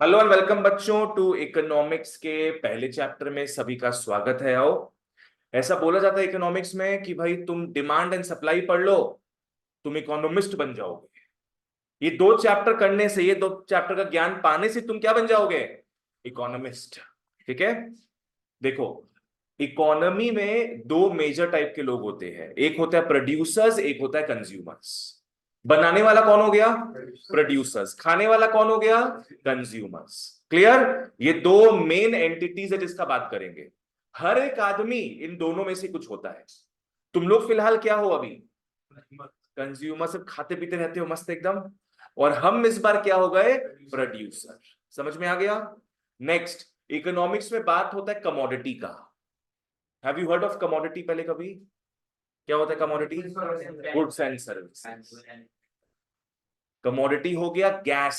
Hello and welcome बच्चों to economics के पहले चैप्टर में सभी का स्वागत है। आओ, ऐसा बोला जाता है इकोनॉमिक्स में कि भाई तुम डिमांड एंड सप्लाई पढ़ लो, तुम इकोनॉमिस्ट बन जाओगे। ये दो चैप्टर करने से, ये दो चैप्टर का ज्ञान पाने से तुम क्या बन जाओगे? इकोनॉमिस्ट। ठीक है, देखो, इकोनॉमी में दो मेजर टाइप के लोग होते हैं। एक होता है प्रोड्यूसर्स, एक होता है कंज्यूमर्स। बनाने वाला कौन हो गया? प्रोड्यूसर्स। खाने वाला कौन हो गया? कंज्यूमर्स। क्लियर? ये दो मेन एंटिटीज है जिसका बात करेंगे। हर एक आदमी इन दोनों में से कुछ होता है। तुम लोग फिलहाल क्या हो अभी? कंज्यूमर। सब खाते पीते रहते हो मस्त एकदम। और हम इस बार क्या हो गए? प्रोड्यूसर। समझ में आ गया? नेक्स्ट, इकोनॉमिक्स में बात होता है कमोडिटी का। Have you heard of commodity पहले कभी? क्या होता है commodity? Goods and service. Commodity हो गया गैस।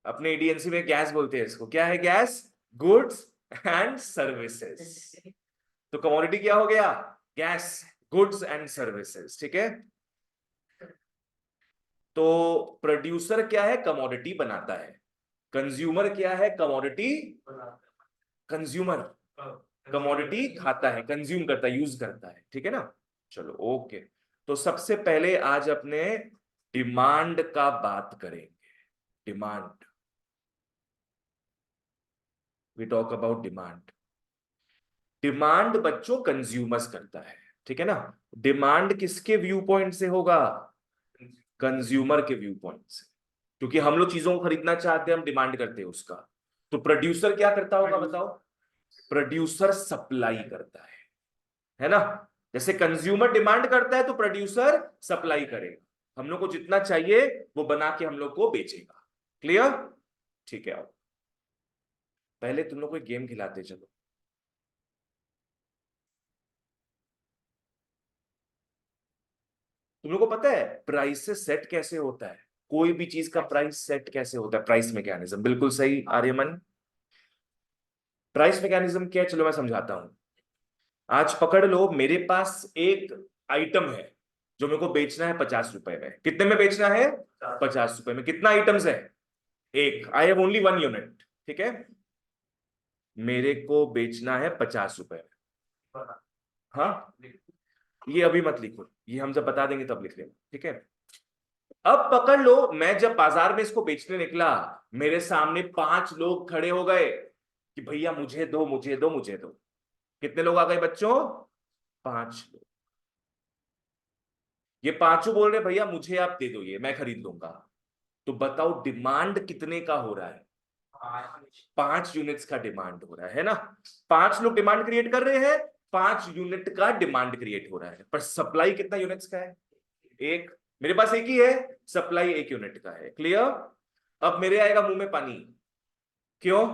अपने एडीएनसी में गैस बोलते हैं इसको। क्या है गैस? Goods and services. तो कमोडिटी क्या हो गया? Gas, goods and services. ठीक है, तो प्रोड्यूसर क्या है? कमोडिटी बनाता है। कंज्यूमर क्या है? कमोडिटी। कंज्यूमर कमोडिटी खाता है, कंज्यूम करता है, यूज करता है। ठीक है ना? चलो ओके। तो सबसे पहले आज अपने डिमांड का बात करेंगे। Demand, we talk about demand. Demand बच्चों कंज्यूमर्स करता है। ठीक है ना? डिमांड किसके व्यू पॉइंट से होगा? कंज्यूमर के व्यू पॉइंट से। क्योंकि हम लोग चीजों को खरीदना चाहते हैं, हम डिमांड करते हैं उसका। तो प्रोड्यूसर क्या करता होगा बताओ? प्रोड्यूसर सप्लाई करता है ना? जैसे कंज्यूमर डिमांड करता है तो प्रोड्यूसर सप्लाई करेगा। हम लोग को जितना चाहिए वो बना के हम लोग को बेचेगा। क्लियर? ठीक है, आओ पहले तुम लोग को एक गेम खिलाते चलो। तुम लोग को पता है प्राइस से सेट कैसे होता है? कोई भी चीज का प्राइस सेट कैसे होता है? प्राइस मैकेनिज्म, बिल्कुल सही आर्यमन। प्राइस मैकेनिज्म क्या है? चलो मैं समझाता हूं। आज पकड़ लो, मेरे पास एक आइटम है जो मेरे को बेचना है 50 रुपए में। कितने में बेचना है? 50 रुपए में। कितना आइटम्स है? एक। I have only one unit. ठीक है, मेरे को बेचना है 50 रुपए में। हाँ, ये अभी मत लिखो, ये हम जब बता देंगे तब लिख लेना। ठीक है, अब पकड़ लो, मैं जब बाजार में इसको बेचने निकला, मेरे सामने 5 लोग खड़े हो गए कि भैया मुझे दो, मुझे दो, मुझे दो। कितने लोग आ गए बच्चों? 5 लोग। ये पांचों बोल रहे भैया मुझे आप दे दो, ये मैं खरीद लूंगा। तो बताओ डिमांड कितने का हो रहा है? 5 यूनिट्स का डिमांड हो रहा है ना? 5 लोग डिमांड क्रिएट कर रहे हैं, 5 यूनिट का डिमांड क्रिएट हो रहा है। पर सप्लाई कितना यूनिट्स का है? एक। मेरे पास एक ही है, सप्लाई 1 यूनिट का है। क्लियर? अब मेरे आएगा मुंह में पानी। क्यों?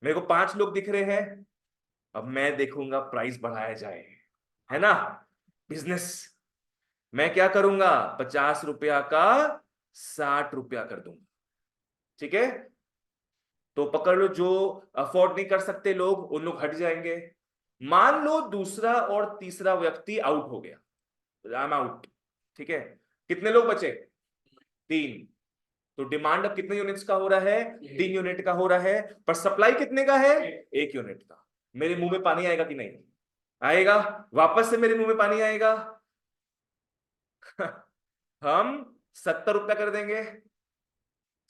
मेरे को 5 लोग दिख रहे हैं। अब मैं देखूंगा प्राइस बढ़ाया जाए, है ना? बिजनेस। मैं क्या करूंगा? 50 रुपया का 60 रुपया कर दूंगा। ठीक है, तो पकड़ लो, जो अफोर्ड नहीं कर सकते लोग, उन लोग हट जाएंगे। मान लो दूसरा और तीसरा व्यक्ति आउट हो गया, आई एम आउट। ठीक है, कितने लोग बचे? 3। तो डिमांड अब कितने यूनिट्स का हो रहा है? 3 यूनिट का हो रहा है। पर सप्लाई कितने का है? 1 यूनिट का। मेरे मुंह में पानी आएगा कि नहीं आएगा? वापस से मेरे मुंह में पानी आएगा। हम 70 रुपया कर देंगे।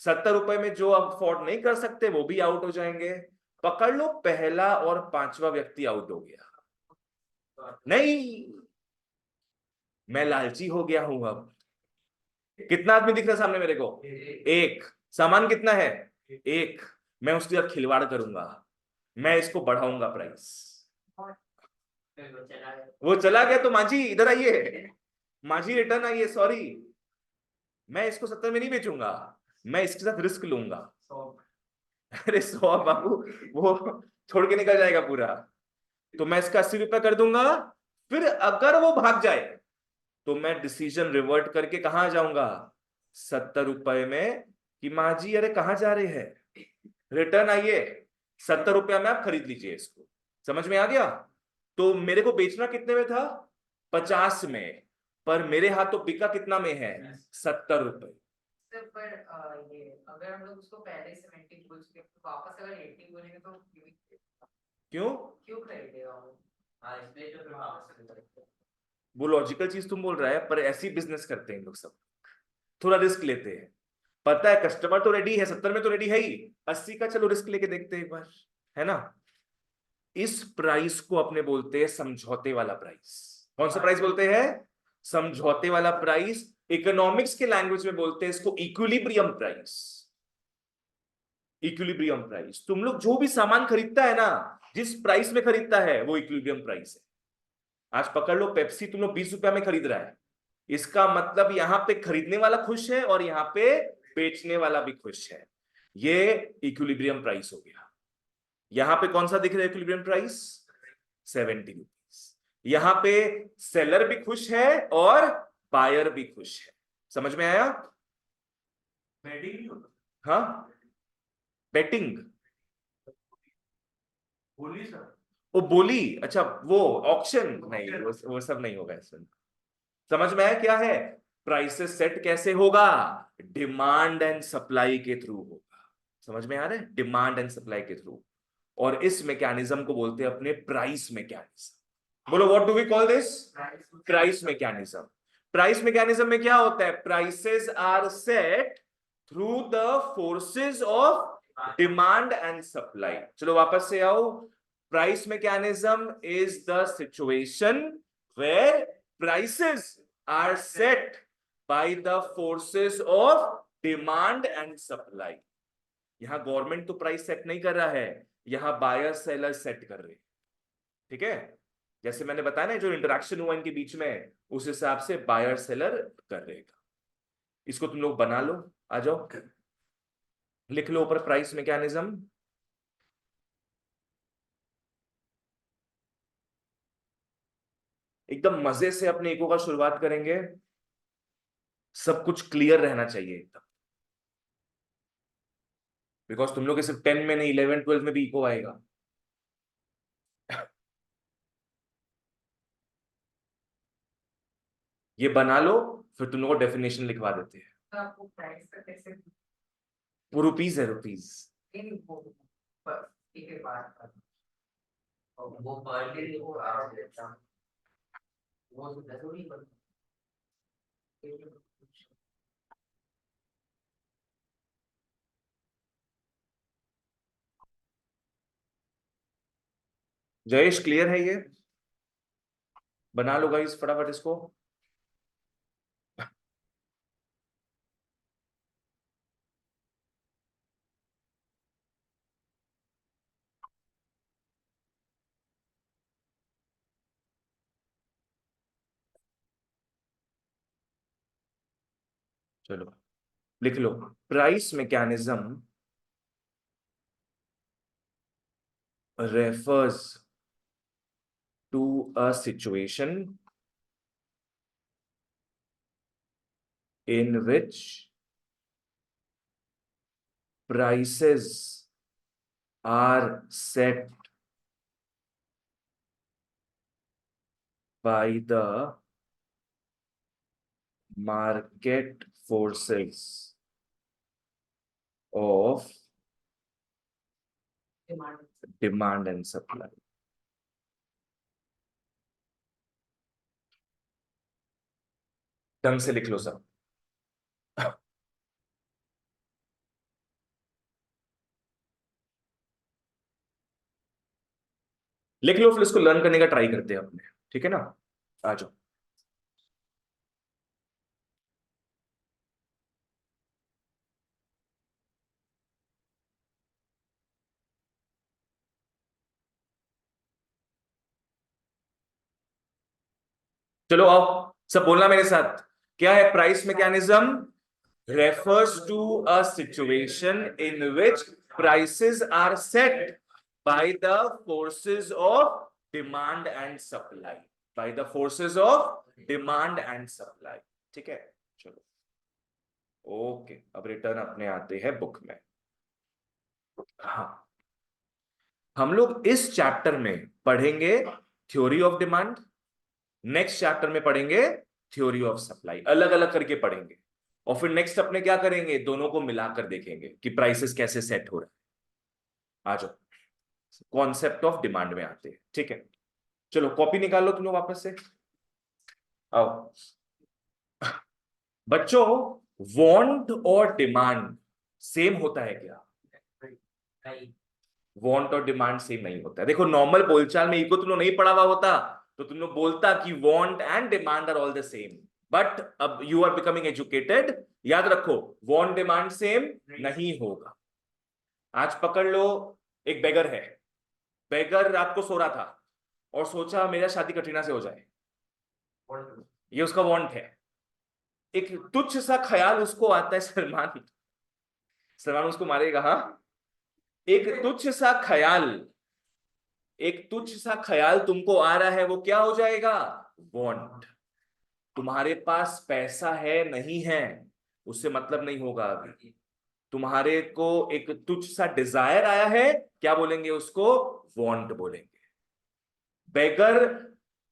70 रुपए में जो अफोर्ड नहीं कर सकते वो भी आउट हो जाएंगे। पकड़ लो, पहला और पांचवा व्यक्ति आउट हो गया। नहीं, मैं लालची हो गया हूं अब। कितना आदमी दिख रहा है सामने मेरे को? एक। सामान कितना है? एक। मैं उसके साथ खिलवाड़ करूंगा, मैं इसको बढ़ाऊंगा प्राइस। वो चला गया तो माझी इधर आइए, माझी रिटर्न आइए। सॉरी, मैं इसको 70 में नहीं बेचूंगा, मैं इसके साथ रिस्क लूंगा। अरे 100 बाबू, वो छोड़ के निकल जाएगा पूरा। तो मैं इसका 80 रुपया कर दूंगा। फिर अगर वो भाग जाए तो मैं डिसीजन रिवर्ट करके कहां जाऊंगा? 70 रुपए में कि माँ जी अरे कहां जा रहे हैं, रिटर्न आइए, 70 रुपया में आप खरीद लीजिए इसको। समझ में आ गया? तो मेरे को बेचना कितने में था? 50 में। पर मेरे हाथ तो बिका कितना में है? 70 रुपए। ये अगर हम लोग उसको पहले 70 बोल चुके तो वापस अगर 80 बोलेंगे तो क्यों क्यों खरीदेगा वो? हाँ इसलिए तो फिर वापस से खरीदेगा। वो लॉजिकल चीज तुम बोल रहा है, पर ऐसी बिजनेस करते हैं लोग सब, थोड़ा रिस्क लेते हैं। पता है कस्टमर तो रेडी है, 70 में तो रेडी है ही, 80 का चलो रिस्क लेके देखते हैं एक बार, है ना। इस प्राइस को अपने बोलते हैं समझौते वाला प्राइस। कौन सा प्राइस बोलते हैं? समझौते वाला प्राइस। इकोनॉमिक्स के लैंग्वेज में बोलते हैं इसको इक्विलिब्रियम प्राइस। इक्विलिब्रियम प्राइस, तुम लोग जो भी सामान खरीदता है ना, जिस प्राइस में खरीदता है वो इक्विलिब्रियम प्राइस है। आज पकड़ लो पेप्सी तुम लोग 20 रुपया में खरीद रहा है, इसका मतलब यहां पे खरीदने वाला खुश है और यहां पे बेचने वाला भी खुश है। ये इक्विलिब्रियम प्राइस हो गया। यहां पे कौन सा दिख रहा है इक्विलिब्रियम प्राइस? 70 रुपीज। यहां पे सेलर भी खुश है और बायर भी खुश है। समझ में आया? हाँ, बेटिंग बोली सर। वो बोली, अच्छा वो ऑक्शन नहीं, वो सब नहीं होगा इसमें। समझ में आया क्या है? प्राइसेस सेट कैसे होगा? डिमांड एंड सप्लाई के थ्रू होगा। समझ में आ रहा है? डिमांड एंड सप्लाई के थ्रू। और इस मैकेनिज्म को बोलते हैं अपने प्राइस मैकेनिज्म। बोलो what do we call this? Price mechanism. Price mechanism में क्या होता है? Prices are set through the forces of demand and supply. चलो वापस से आओ। Price mechanism is the situation where prices are set by the forces of demand and supply. यहां government तो प्राइस सेट नहीं कर रहा है, यहां बायर सेलर सेट कर रहे हैं। ठीक है, जैसे मैंने बताया ना, जो इंटरेक्शन हुआ इनके बीच में, उस हिसाब से बायर सेलर कर रहेगा। इसको तुम लोग बना लो, आ जाओ लिख लो ऊपर प्राइस मैकेनिज्म। एकदम मजे से अपने इको का शुरुआत करेंगे। सब कुछ क्लियर रहना चाहिए एकदम, बिकॉज तुम लोग के सिर्फ 10 में नहीं, 11 12 में भी इको आएगा। ये बना लो, फिर तुम लोग को डेफिनेशन लिखवा देते हैं। तो आपको प्राइस का कैसे? वो रुपीज है, रुपीज। नहीं वो ठीक है बात कर। और वो पर डे वो आप लेता वो तो जरूरी बन। जयेश क्लियर है ये? बना लो गाइस फटाफट इसको। चलो लिख लो। Price mechanism refers to a situation in which prices are set by the market forces of demand and supply। ढंग से लिख लो सब। लिख लो, फिर इसको लर्न करने का ट्राई करते हैं अपने। ठीक है ना, आ जाओ। चलो आओ, सब बोलना मेरे साथ। क्या है price mechanism? refers to a situation in which prices are set by the forces of demand and supply। by the forces of demand and supply। ठीक है, चलो ओके, अब रिटर्न अपने आते हैं बुक में। हाँ, हम लोग इस चैप्टर में पढ़ेंगे theory of demand, next chapter में पढ़ेंगे थ्योरी ऑफ सप्लाई, अलग अलग करके पढ़ेंगे। और फिर नेक्स्ट अपने क्या करेंगे, दोनों को मिलाकर देखेंगे कि प्राइसेस कैसे सेट हो रहे हैं। आ जाओ, कॉन्सेप्ट ऑफ डिमांड में आते हैं, ठीक है। चलो कॉपी निकालो तुम लोग वापस से, आओ बच्चों। वांट और डिमांड सेम होता है क्या? नहीं। वांट और डिमांड सेम नहीं होता है। देखो नॉर्मल बोलचाल में इको तुम लोग नहीं पढ़ा हुआ होता तो तुम लोग बोलता कि want and demand are all the same, but अब यू आर बिकमिंग एजुकेटेड, याद रखो वांट डिमांड सेम नहीं होगा। आज पकड़ लो, एक बेगर है, बेगर रात को सो रहा था और सोचा मेरा शादी कटरीना से हो जाए, ये उसका वांट है। एक तुच्छ सा ख्याल उसको आता है, सलमान, सलमान उसको मारेगा, हाँ। एक तुच्छ सा ख्याल, एक तुच्छ सा ख्याल तुमको आ रहा है, वो क्या हो जाएगा? वांट। तुम्हारे पास पैसा है नहीं है उससे मतलब नहीं होगा अभी। तुम्हारे को एक तुच्छ सा डिजायर आया है, क्या बोलेंगे उसको? वांट बोलेंगे। बेगर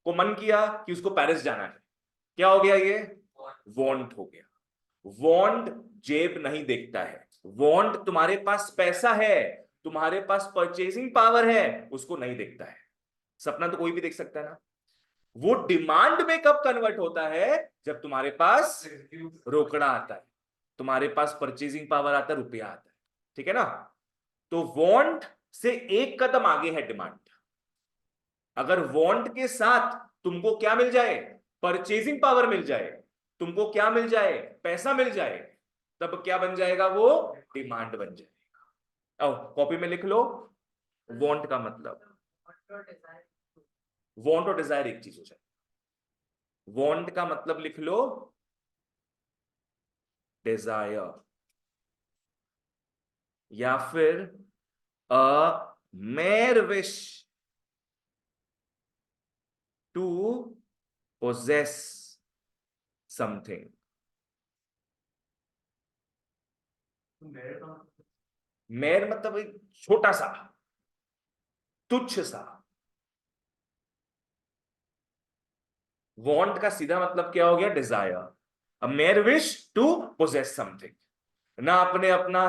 को मन किया कि उसको पेरिस जाना है, क्या हो गया ये? वांट हो गया। वांट जेब नहीं देखता है, वांट तुम्हारे पास पैसा है, तुम्हारे पास परचेजिंग पावर है, उसको नहीं देखता है। सपना तो कोई भी देख सकता है ना। वो डिमांड में कब कन्वर्ट होता है? जब तुम्हारे पास रोकड़ा आता है, तुम्हारे पास परचेजिंग पावर आता है, रुपया आता है, ठीक है ना। तो वांट से एक कदम आगे है डिमांड। अगर वांट के साथ तुमको क्या मिल जाए? परचेजिंग पावर मिल जाए, तुमको क्या मिल जाए? पैसा मिल जाए, तब क्या बन जाएगा? वो डिमांड बन जाएगा। आओ कॉपी में लिख लो, वांट का मतलब, वांट और डिजायर एक चीज हो जाए। वांट का मतलब लिख लो डिजायर, या फिर a mere wish to possess something. Mere मतलब एक छोटा सा, तुच्छ सा। वांट का सीधा मतलब क्या हो गया? Desire. A mere wish to possess something. ना अपने अपना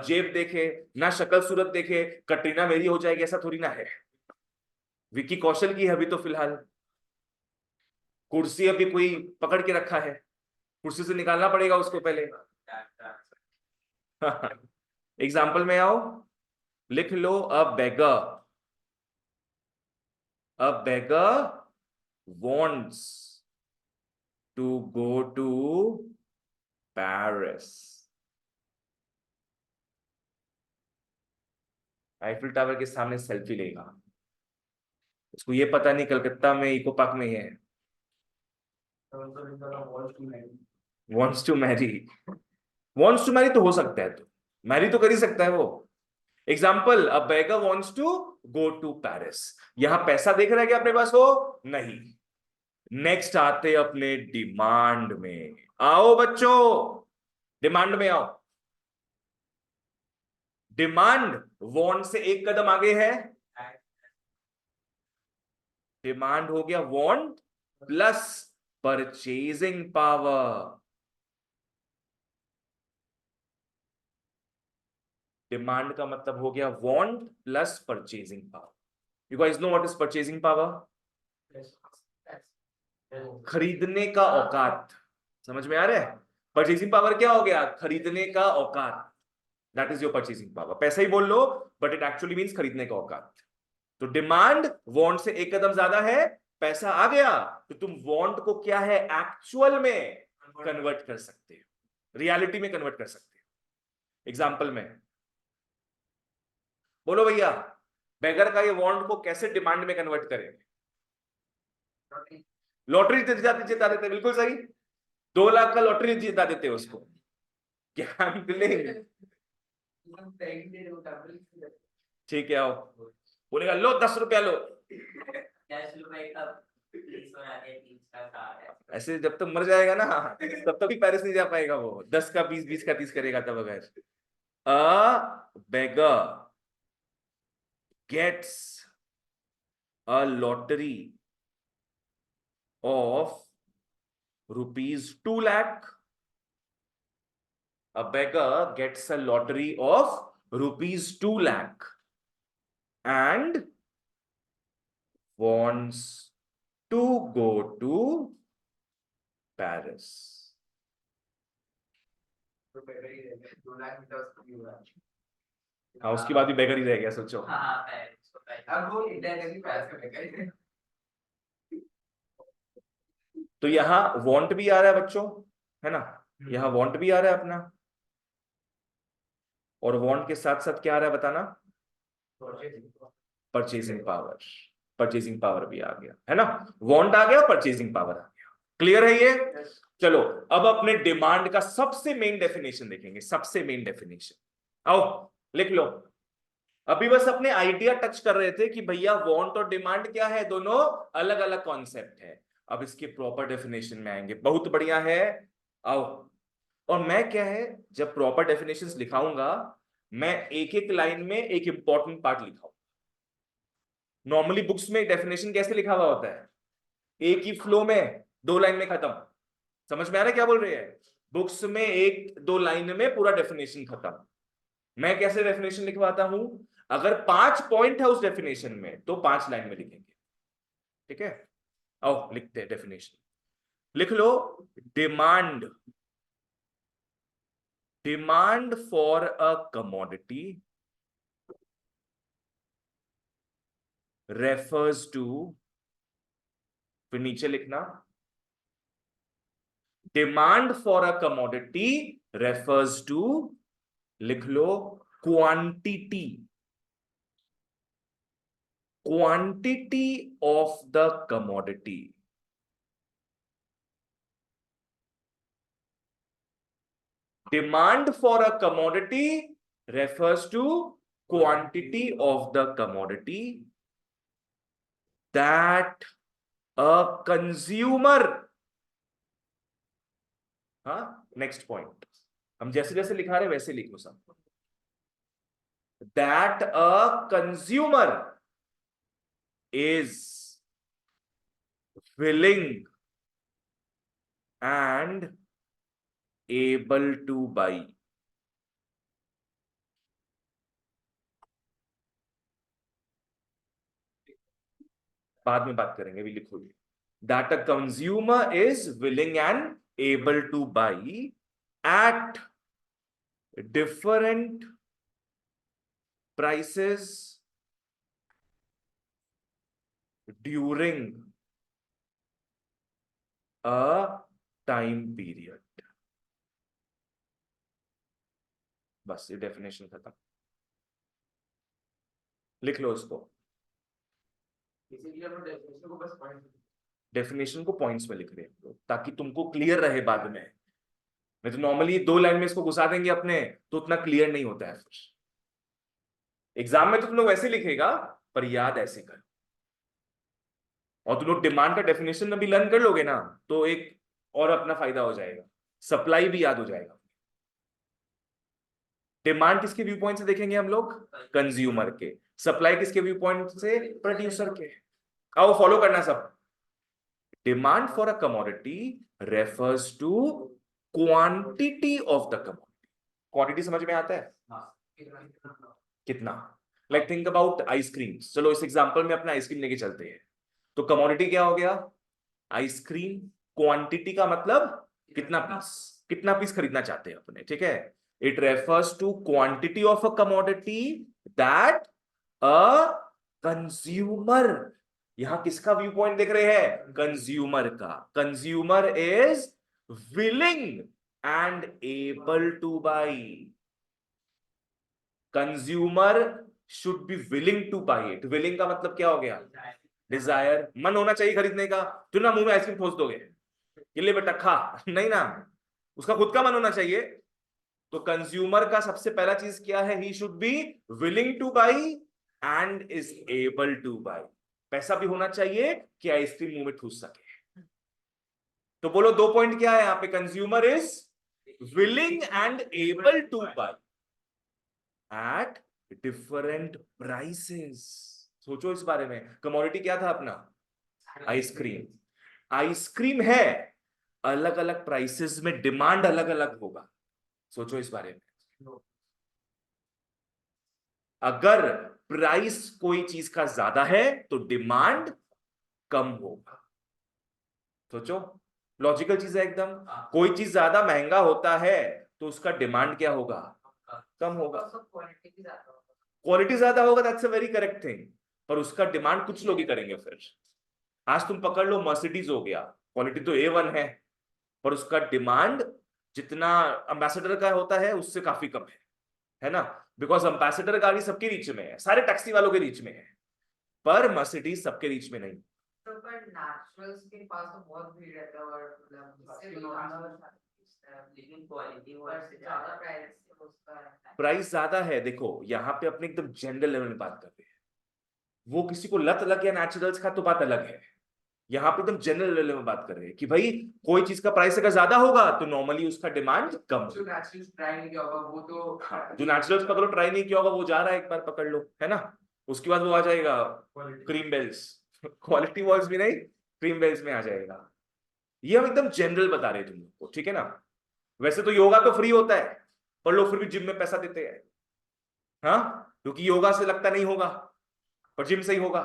जेब देखे, ना शक्ल सूरत देखे, कटरीना मेरी हो जाएगी ऐसा थोड़ी ना है। विक्की कौशल की है अभी तो फिलहाल। कुर्सी अभी कोई पकड़ के रखा है, कुर्सी से निकालना पड़ेगा उसको पहले। एग्जाम्पल में आओ, लिख लो अ बेगर, अ बेगर wants to go to Paris। Eiffel tower के सामने सेल्फी लेगा, उसको ये पता नहीं कलकत्ता में इको पार्क में है। wants to marry, wants to marry तो हो सकता है, तो मैरी तो कर ही सकता है वो। Example, a beggar wants to go to Paris. यहां पैसा देख रहा है क्या अपने पास? हो नहीं। नेक्स्ट आते अपने डिमांड में। आओ बच्चों, डिमांड में आओ। डिमांड वांट से एक कदम आगे है। डिमांड हो गया want plus purchasing power. Demand का मतलब हो गया want plus purchasing power. You guys know what is purchasing power? खरीदने का औकात। समझ में आ रहा है? परचेजिंग पावर क्या हो गया? खरीदने का औकात। That is your purchasing power. पैसा ही बोल लो, बट इट एक्चुअली मीन्स खरीदने का औकात। तो डिमांड वांट से एक कदम ज्यादा है, पैसा आ गया तो तुम वांट को क्या है? एक्चुअल में कन्वर्ट कर सकते हो, रियलिटी में कन्वर्ट कर सकते हो। एग्जाम्पल में बोलो भैया, बेगर का ये वांट को कैसे डिमांड में कन्वर्ट करेंगे? लॉटरी जिता देते, बिल्कुल सही। 2 लाख का लॉटरी जिता देते उसको, गैम्बलिंग। ठीक है, आओ। बोलेगा लो 10 रुपया लो। ऐसे जब तक मर जाएगा ना तब तक भी पेरिस नहीं जा पाएगा वो। 10 का 20, 20 का 30 करेगा तब बगैर। A beggar gets a lottery of ₹2 lakh A beggar gets a lottery of rupees 2 lakh and wants to go to Paris. हाँ, उसके बाद भी बेगर ही रह गया, सोचो। अब वो इंडिया पैसे बेगर। तो यहाँ वांट भी आ रहा है बच्चों, है ना, यहाँ वांट भी आ रहा है अपना, और वांट के साथ साथ क्या आ रहा है बताना, परचेजिंग पावर। परचेजिंग पावर भी आ गया, है ना, वांट आ गया, परचेजिंग पावर आ गया। क्लियर है ये? चलो अब अपने डिमांड का सबसे मेन डेफिनेशन देखेंगे, सबसे मेन डेफिनेशन। आओ लिख लो। अभी बस अपने आइडिया टच कर रहे थे कि भैया वांट और डिमांड क्या है, दोनों अलग अलग कॉन्सेप्ट है। अब इसके प्रॉपर डेफिनेशन में आएंगे, बहुत बढ़िया है। आओ, और मैं क्या है, जब प्रॉपर डेफिनेशंस लिखाऊंगा, मैं एक एक लाइन में एक इंपॉर्टेंट पार्ट लिखाऊंगा। नॉर्मली बुक्स में डेफिनेशन कैसे लिखा हुआ होता है, एक ही फ्लो में 2 लाइन में खत्म। समझ में आ रहा है क्या बोल रहे हैं? बुक्स में 1-2 लाइन में पूरा डेफिनेशन खत्म। मैं कैसे डेफिनेशन लिखवाता हूं, अगर 5 पॉइंट है उस डेफिनेशन में तो 5 लाइन में लिखेंगे, ठीक है? आओ लिखते हैं डेफिनेशन। लिख लो, demand, demand for a commodity refers to, फिर नीचे लिखना, demand for a commodity refers to, लिख लो, quantity, quantity of the commodity. Demand for a commodity refers to quantity of the commodity that a consumer, हाँ next point, हम जैसे जैसे लिखा रहे वैसे लिखो सब, that a consumer is willing and able to buy। बाद में बात करेंगे, अभी लिखो ये, that a consumer is willing and able to buy at different prices during a time period। बस ये डेफिनेशन खत्म, लिख लो इसको। डेफिनेशन को पॉइंट्स में लिख रहे हैं लोग, ताकि तुमको क्लियर रहे बाद में। नहीं तो नॉर्मली 2 लाइन में इसको घुसा देंगे अपने, तो उतना क्लियर नहीं होता है। फिर एग्जाम में तो तुम लोग वैसे लिखेगा, पर याद ऐसे कर, और तुम लोग डिमांड का डेफिनेशन भी लर्न कर लोगे ना, तो एक और अपना फायदा हो जाएगा, सप्लाई भी याद हो जाएगा। डिमांड किसके व्यू पॉइंट से देखेंगे हम लोग, कंज्यूमर के। सप्लाई किसके व्यू पॉइंट से, प्रोड्यूसर के। आओ फॉलो करना सब। Demand for a commodity refers to quantity of the commodity. Quantity समझ में आता है, कितना। Like think about ice cream. चलो इस एग्जांपल में अपना आइसक्रीम लेके चलते हैं। तो कमोडिटी क्या हो गया, आइसक्रीम। क्वांटिटी का मतलब कितना पीस, कितना पीस खरीदना चाहते हैं अपने, ठीक है। It refers to quantity of a commodity that a consumer, यहां किसका व्यू पॉइंट देख रहे हैं, कंज्यूमर का। Consumer is willing and able to buy. Consumer should be willing to buy it. Willing का मतलब क्या हो गया, डिजायर, मन होना चाहिए खरीदने का। तो ना मुंह में आइसक्रीम ठोस दोगे, ले बेटा खा, नहीं ना, उसका खुद का मन होना चाहिए। तो कंज्यूमर का सबसे पहला चीज क्या है, he should be willing to by and is able to by. पैसा भी होना चाहिए कि आइसक्रीम मुंह में ठूस सके। तो बोलो 2 पॉइंट क्या है यहां पे, consumer is willing and able to buy at different prices. सोचो इस बारे में, कमोडिटी क्या था अपना, आइसक्रीम। आइसक्रीम है, अलग अलग प्राइसेस में डिमांड अलग अलग होगा। सोचो इस बारे में। अगर प्राइस कोई चीज का ज्यादा है तो डिमांड कम होगा। सोचो, लॉजिकल चीज है एकदम। कोई चीज ज्यादा महंगा होता है तो उसका डिमांड क्या होगा? कम होगा। क्वालिटी ज्यादा होगा, that's a very correct thing. पर उसका डिमांड कुछ लोग ही करेंगे फिर। आज तुम पकड़ लो मर्सिडीज हो गया, क्वालिटी तो A1 है, पर उसका डिमांड जितना एम्बेसडर का होता है उससे काफी कम है ना? बिकॉज एम्बेसडर गाड़ी सबके रीच में है, सारे टैक्सी वालों के रीच में है, पर मर्सिडीज सबके रीच में नहीं। तो पर नेचुरल्स के पास तो बहुत भीड़ रहता है और मतलब इससे तो लेकिन क्वालिटी और से ज्यादा प्राइस उसका है। प्राइस ज्यादा है, देखो यहाँ पे अपने एकदम जनरल लेवल में बात करते हैं। वो किसी को लत लग गया नेचुरल्स का तो बात अलग है। यहाँ पे एकदम जनरल लेवल में बात कर रहे हैं कि भाई कोई चीज का प्राइस अगर ज्यादा होगा तो नॉर्मली उसका डिमांड कम जो नेचुरल्स ट्राई नहीं किया होगा वो तो हाँ, जो नेचुरल्स पकड़ो ट्राई नहीं किया होगा वो जा रहा है, एक बार पकड़ लो, है ना? उसके बाद वो आ जाएगा क्रीम बेल्स क्वालिटी वॉल्स भी नहीं, क्रीम बेल्स में आ जाएगा। ये हम एकदम जनरल बता रहे हैं तुम लोग को, ठीक है ना? वैसे तो योगा तो फ्री होता है, पर लोग फिर भी जिम में पैसा देते हैं, हाँ, क्योंकि योगा से लगता नहीं होगा पर जिम से ही होगा।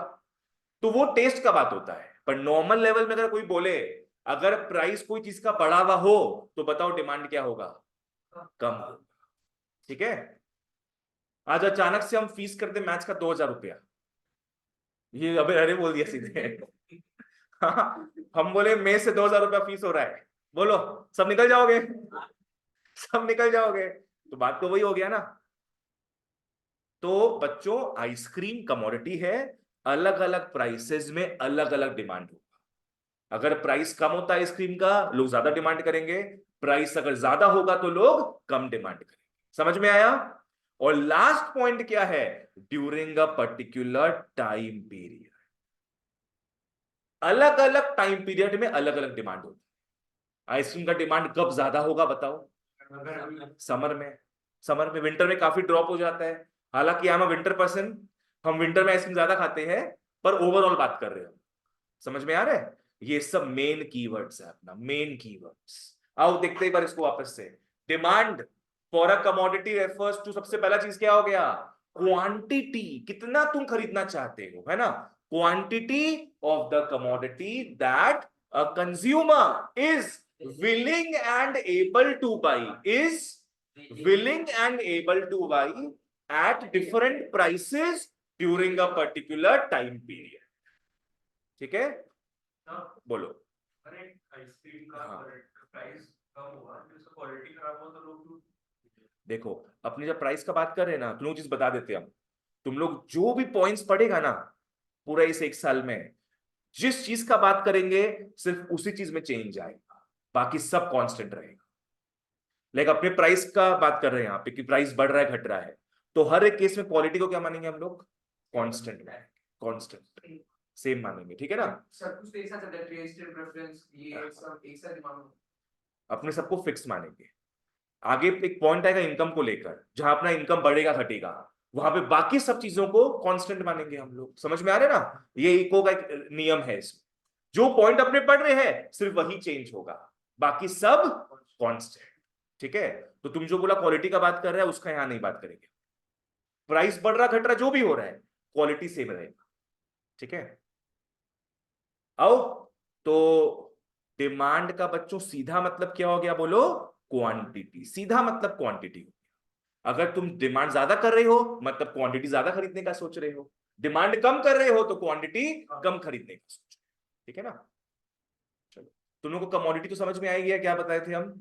तो वो टेस्ट का बात होता है। पर नॉर्मल लेवल में अगर कोई बोले अगर प्राइस कोई चीज का बढ़ा हुआ हो तो बताओ डिमांड क्या होगा? कम होगा। ठीक है? आज अचानक से हम फीस कर दे मैच का 2,000 रुपया, ये अबे अरे बोल दिया सीधे हाँ, हम बोले मई से 2,000 रुपया फीस हो रहा है, बोलो सब निकल जाओगे? सब निकल जाओगे? तो बात तो वही हो गया ना। तो बच्चों आइसक्रीम कमोडिटी है, अलग अलग प्राइसेस में अलग अलग डिमांड होगा। अगर प्राइस कम होता है आइसक्रीम का लोग ज्यादा डिमांड करेंगे, प्राइस अगर ज्यादा होगा तो लोग कम डिमांड करेंगे। समझ में आया? और लास्ट पॉइंट क्या है? During a particular time period. अलग अलग टाइम पीरियड में अलग अलग डिमांड होती है। आइसक्रीम का डिमांड कब ज्यादा होगा बताओ? समर में। समर में, विंटर में काफी ड्रॉप हो जाता है। हालांकि I am a winter person, हम विंटर में आइसक्रीम ज्यादा खाते हैं, पर ओवरऑल बात कर रहे हो। समझ में आ रहा है? ये सब मेन कीवर्ड्स है अपना, मेन कीवर्ड्स। आओ देखते एक बार इसको वापस से। Demand for a commodity refers to, सबसे पहला चीज क्या हो गया? क्वांटिटी, कितना तुम खरीदना चाहते हो, है ना? Quantity of the commodity that a consumer is willing and able to buy, is willing and able to buy at different prices during a particular time period. ठीक है? बोलो। अरे आइसक्रीम का हाँ। प्राइस कम हुआ, जिसका क्वालिटी खराब हो तो लोग देखो अपने जब प्राइस का बात कर रहे हैं ना, तुम लोग चीज बता देते हैं हम। तुम लोग जो भी पॉइंट्स पढ़ेगा ना पूरा इस एक साल में, जिस चीज का बात करेंगे सिर्फ उसी चीज में चेंज आएगा, बाकी सब कांस्टेंट रहेगा। लाइक अपने प्राइस का बात कर रहे हैं यहाँ पे कि प्राइस बढ़ रहा है घट रहा है, तो हर एक केस में क्वालिटी को क्या मानेंगे हम लोग? कांस्टेंट, कांस्टेंट सेम मानेंगे, ठीक है ना? सब कुछ तो एक साथ चलता है, टेस्ट एंड प्रेफरेंस ये सब एक साथ दिमाग अपने सबको फिक्स मानेंगे। आगे एक पॉइंट आएगा इनकम को लेकर, जहां अपना इनकम बढ़ेगा घटेगा, वहां पे बाकी सब चीजों को कांस्टेंट मानेंगे हम लोग। समझ में आ रहे ना? ये इको का एक नियम है इसमें। जो पॉइंट अपने पढ़ रहे हैं सिर्फ वही चेंज होगा, बाकी सब कांस्टेंट। ठीक है? तो तुम जो बोला क्वालिटी का बात कर रहे हैं उसका यहां नहीं बात करेंगे। प्राइस बढ़ रहा घट रहा जो भी हो रहा है क्वालिटी सेम रहेगा। ठीक है? आओ तो डिमांड का बच्चों सीधा मतलब क्या हो गया बोलो? क्वांटिटी। सीधा मतलब क्वांटिटी। अगर तुम डिमांड ज्यादा कर रहे हो मतलब क्वांटिटी ज्यादा खरीदने का सोच रहे हो, डिमांड कम कर रहे हो तो क्वांटिटी कम खरीदने का सोच रहे हो। ठीक है ना? चलो, तुम लोगों को कमोडिटी तो समझ में आएगी, क्या बताए थे हम?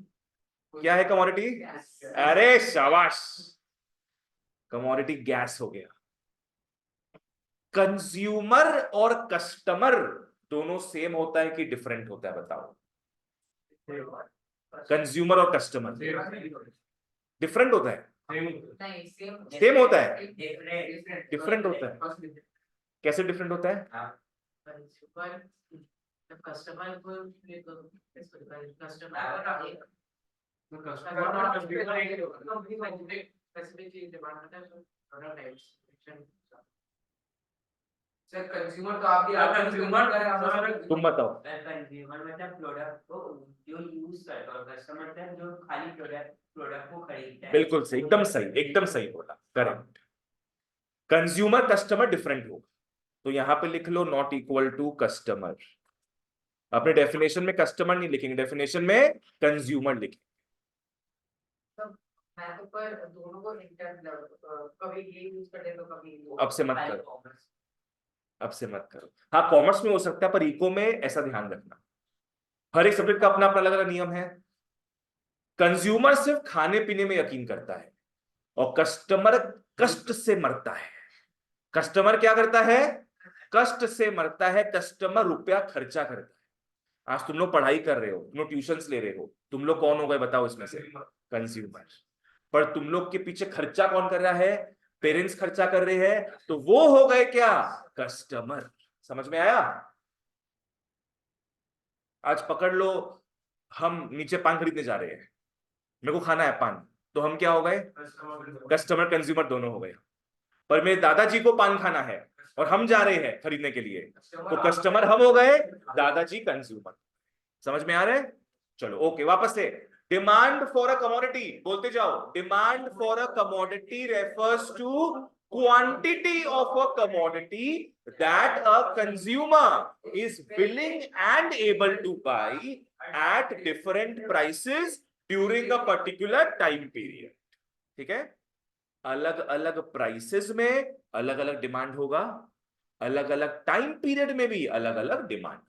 क्या है कमोडिटी? अरे शाबाश, कमोडिटी गैस हो गया। कंज्यूमर और कस्टमर दोनों सेम होता है कि डिफरेंट होता है बताओ? कंज्यूमर और कस्टमर डिफरेंट होता है? नहीं सेम होता है? डिफरेंट होता है? कैसे डिफरेंट होता है? कस्टमर को सर कंज्यूमर तो आप भी कंज्यूमर कर रहे हैं, तुम बताओ। कंज्यूमर मतलब प्रोडक्ट को जो यूज करता है, और कस्टमर मतलब जो खाली प्रोडक्ट को खरीदता है। बिल्कुल सही, एकदम सही बोला, करेक्ट। कंज्यूमर कस्टमर डिफरेंट होगा, तो यहां पे लिख लो नॉट इक्वल टू कस्टमर। अपने डेफिनेशन में कस्टमर नहीं लिखेंगे, डेफिनेशन में कंज्यूमर लिखेंगे। मैं तो पर दोनों को कभी ये यूज करते हैं तो कभी वो। अब से मत करो, अब से मत करो। हाँ कॉमर्स में हो सकता है, पर इको में ऐसा ध्यान रखना, हर एक सब्जेक्ट का अपना अपना अलग अलग नियम है। कंज्यूमर सिर्फ खाने पीने में यकीन करता है, और कस्टमर कष्ट से मरता है। कस्टमर क्या करता है? कष्ट से मरता है। कस्टमर रुपया खर्चा करता है। आज तुम लोग पढ़ाई कर रहे हो, तुम लोग ट्यूशंस ले रहे हो, तुम लोग कौन हो गए बताओ इसमें से? कंज्यूमर। पर तुम लोग के पीछे खर्चा कौन कर रहा है? पेरेंट्स खर्चा कर रहे हैं, तो वो हो गए क्या? कस्टमर। समझ में आया? आज पकड़ लो, हम नीचे पान खरीदने जा रहे हैं, मेरे को खाना है पान, तो हम क्या हो गए? कस्टमर कंज्यूमर दोनों हो गए। पर मेरे दादाजी को पान खाना है और हम जा रहे हैं खरीदने के लिए, तो कस्टमर हम हो गए, दादाजी कंज्यूमर। समझ में आ रहा है? चलो ओके, वापस से। डिमांड फॉर अ कमोडिटी, बोलते जाओ। Demand for a commodity refers to quantity of a commodity that a consumer is willing and able to buy at different prices during a particular time period. ठीक है? अलग अलग prices में अलग अलग demand होगा, अलग अलग टाइम पीरियड में भी अलग अलग डिमांड।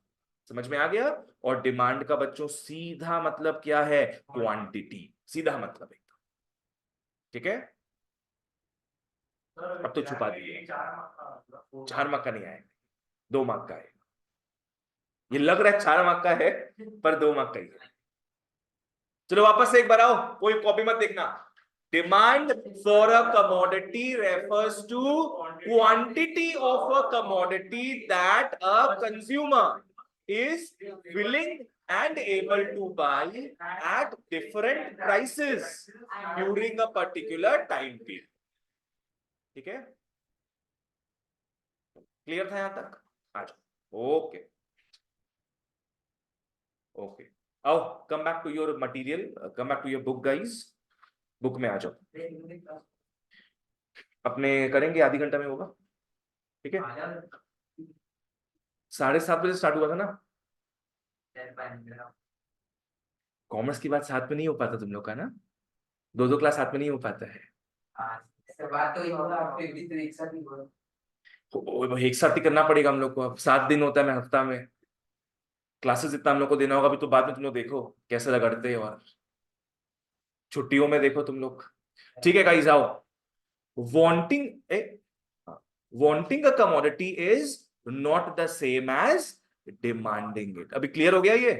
समझ में आ गया? और डिमांड का बच्चों सीधा मतलब क्या है? क्वांटिटी, सीधा मतलब है। ठीक है? अब तो छुपा दिए, 4 मार्क का नहीं आएगा, 2 मार्क का है। ये लग रहा है 4 मार्क का है, पर 2 मार्क का ही है। चलो वापस से एक बार आओ, कोई कॉपी मत देखना। Demand for a commodity refers to quantity of a commodity that a consumer is willing and able to buy at different prices during a particular time period. ठीक है? क्लियर था यहां तक? आ जाओ। ओके ओके, आओ, come back to your material, come back to your book guys. Book में आ जाओ, अपने करेंगे, आधी घंटा में होगा। ठीक है? 7:30 बजे स्टार्ट हुआ था ना? कॉमर्स की बात साथ में नहीं हो पाता तुम लोग का ना, 2-2 क्लास साथ में नहीं हो पाता है। बात तो फिर भी तो एक साथ ही बोलो। एक साथ ही करना पड़ेगा हम लोग को। अब 7 दिन होता है, मैं हफ्ता में क्लासेस इतना हम लोग को देना होगा। अभी तो बाद में तुम लोग देखो कैसे रगड़ते हैं, और छुट्टियों में देखो तुम लोग। ठीक है गाइस, आओ। Wanting a commodity is not the same as demanding it. अभी क्लियर हो गया ये?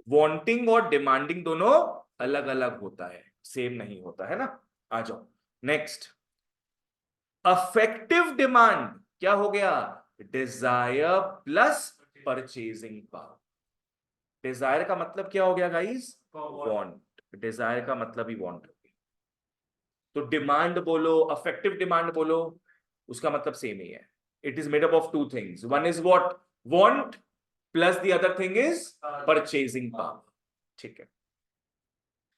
वांटिंग और डिमांडिंग दोनों अलग अलग होता है, सेम नहीं होता है ना। आ जाओ नेक्स्ट। अफेक्टिव डिमांड क्या हो गया? Desire plus purchasing power. Desire का मतलब क्या हो गया गाइस? वांट। डिजायर का मतलब ही वांट हो गया। तो डिमांड बोलो, अफेक्टिव डिमांड बोलो, उसका मतलब सेम ही है। It is made up of 2 things, one is what? Want, plus the other thing is purchasing power. ठीक है?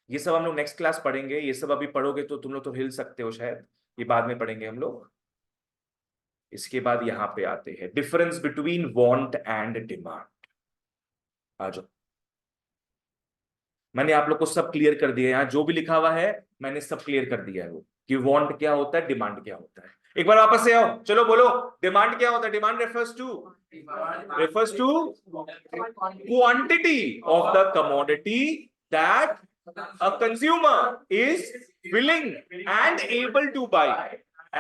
ये सब हम लोग नेक्स्ट क्लास पढ़ेंगे। ये सब अभी पढ़ोगे तो तुम लोग तो हिल सकते हो शायद, ये बाद में पढ़ेंगे हम लोग। इसके बाद यहां पे आते हैं difference between want and demand. आ जाओ, मैंने आप लोग को सब क्लियर कर दिया, यहां जो भी लिखा हुआ है मैंने सब क्लियर कर दिया है, वो कि वांट क्या होता है, डिमांड क्या होता है। एक बार वापस से आओ, चलो बोलो, डिमांड क्या होता है? Demand refers to quantity of the commodity that a consumer is willing and able to buy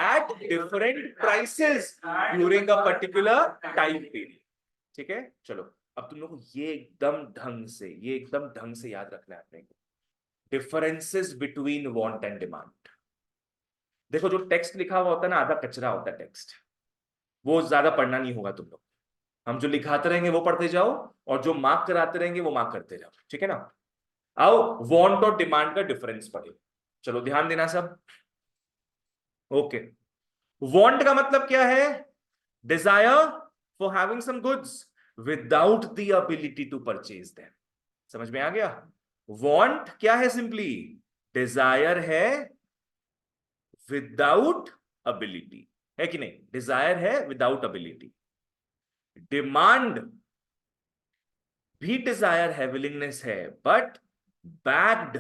at different prices during a particular time period. ठीक है? चलो अब तुम लोग को ये एकदम ढंग से याद रखना है अपने को। Differences between want and demand. देखो जो टेक्स्ट लिखा हुआ होता है ना, आधा कचरा होता है टेक्स्ट, वो ज्यादा पढ़ना नहीं होगा तुम लोग। हम जो लिखाते रहेंगे वो पढ़ते जाओ, और जो मार्क कराते रहेंगे वो मार्क करते जाओ। ठीक है ना? आओ वांट और डिमांड का डिफरेंस पढ़े। चलो ध्यान देना सब। ओके, वांट का मतलब क्या है? Desire for having some goods without the ability to purchase them. समझ में आ गया? Want क्या है? सिंपली डिजायर है विदाउट अबिलिटी, है कि नहीं? डिजायर है विदाउट अबिलिटी. डिमांड भी डिजायर है, विलिंगनेस है, but backed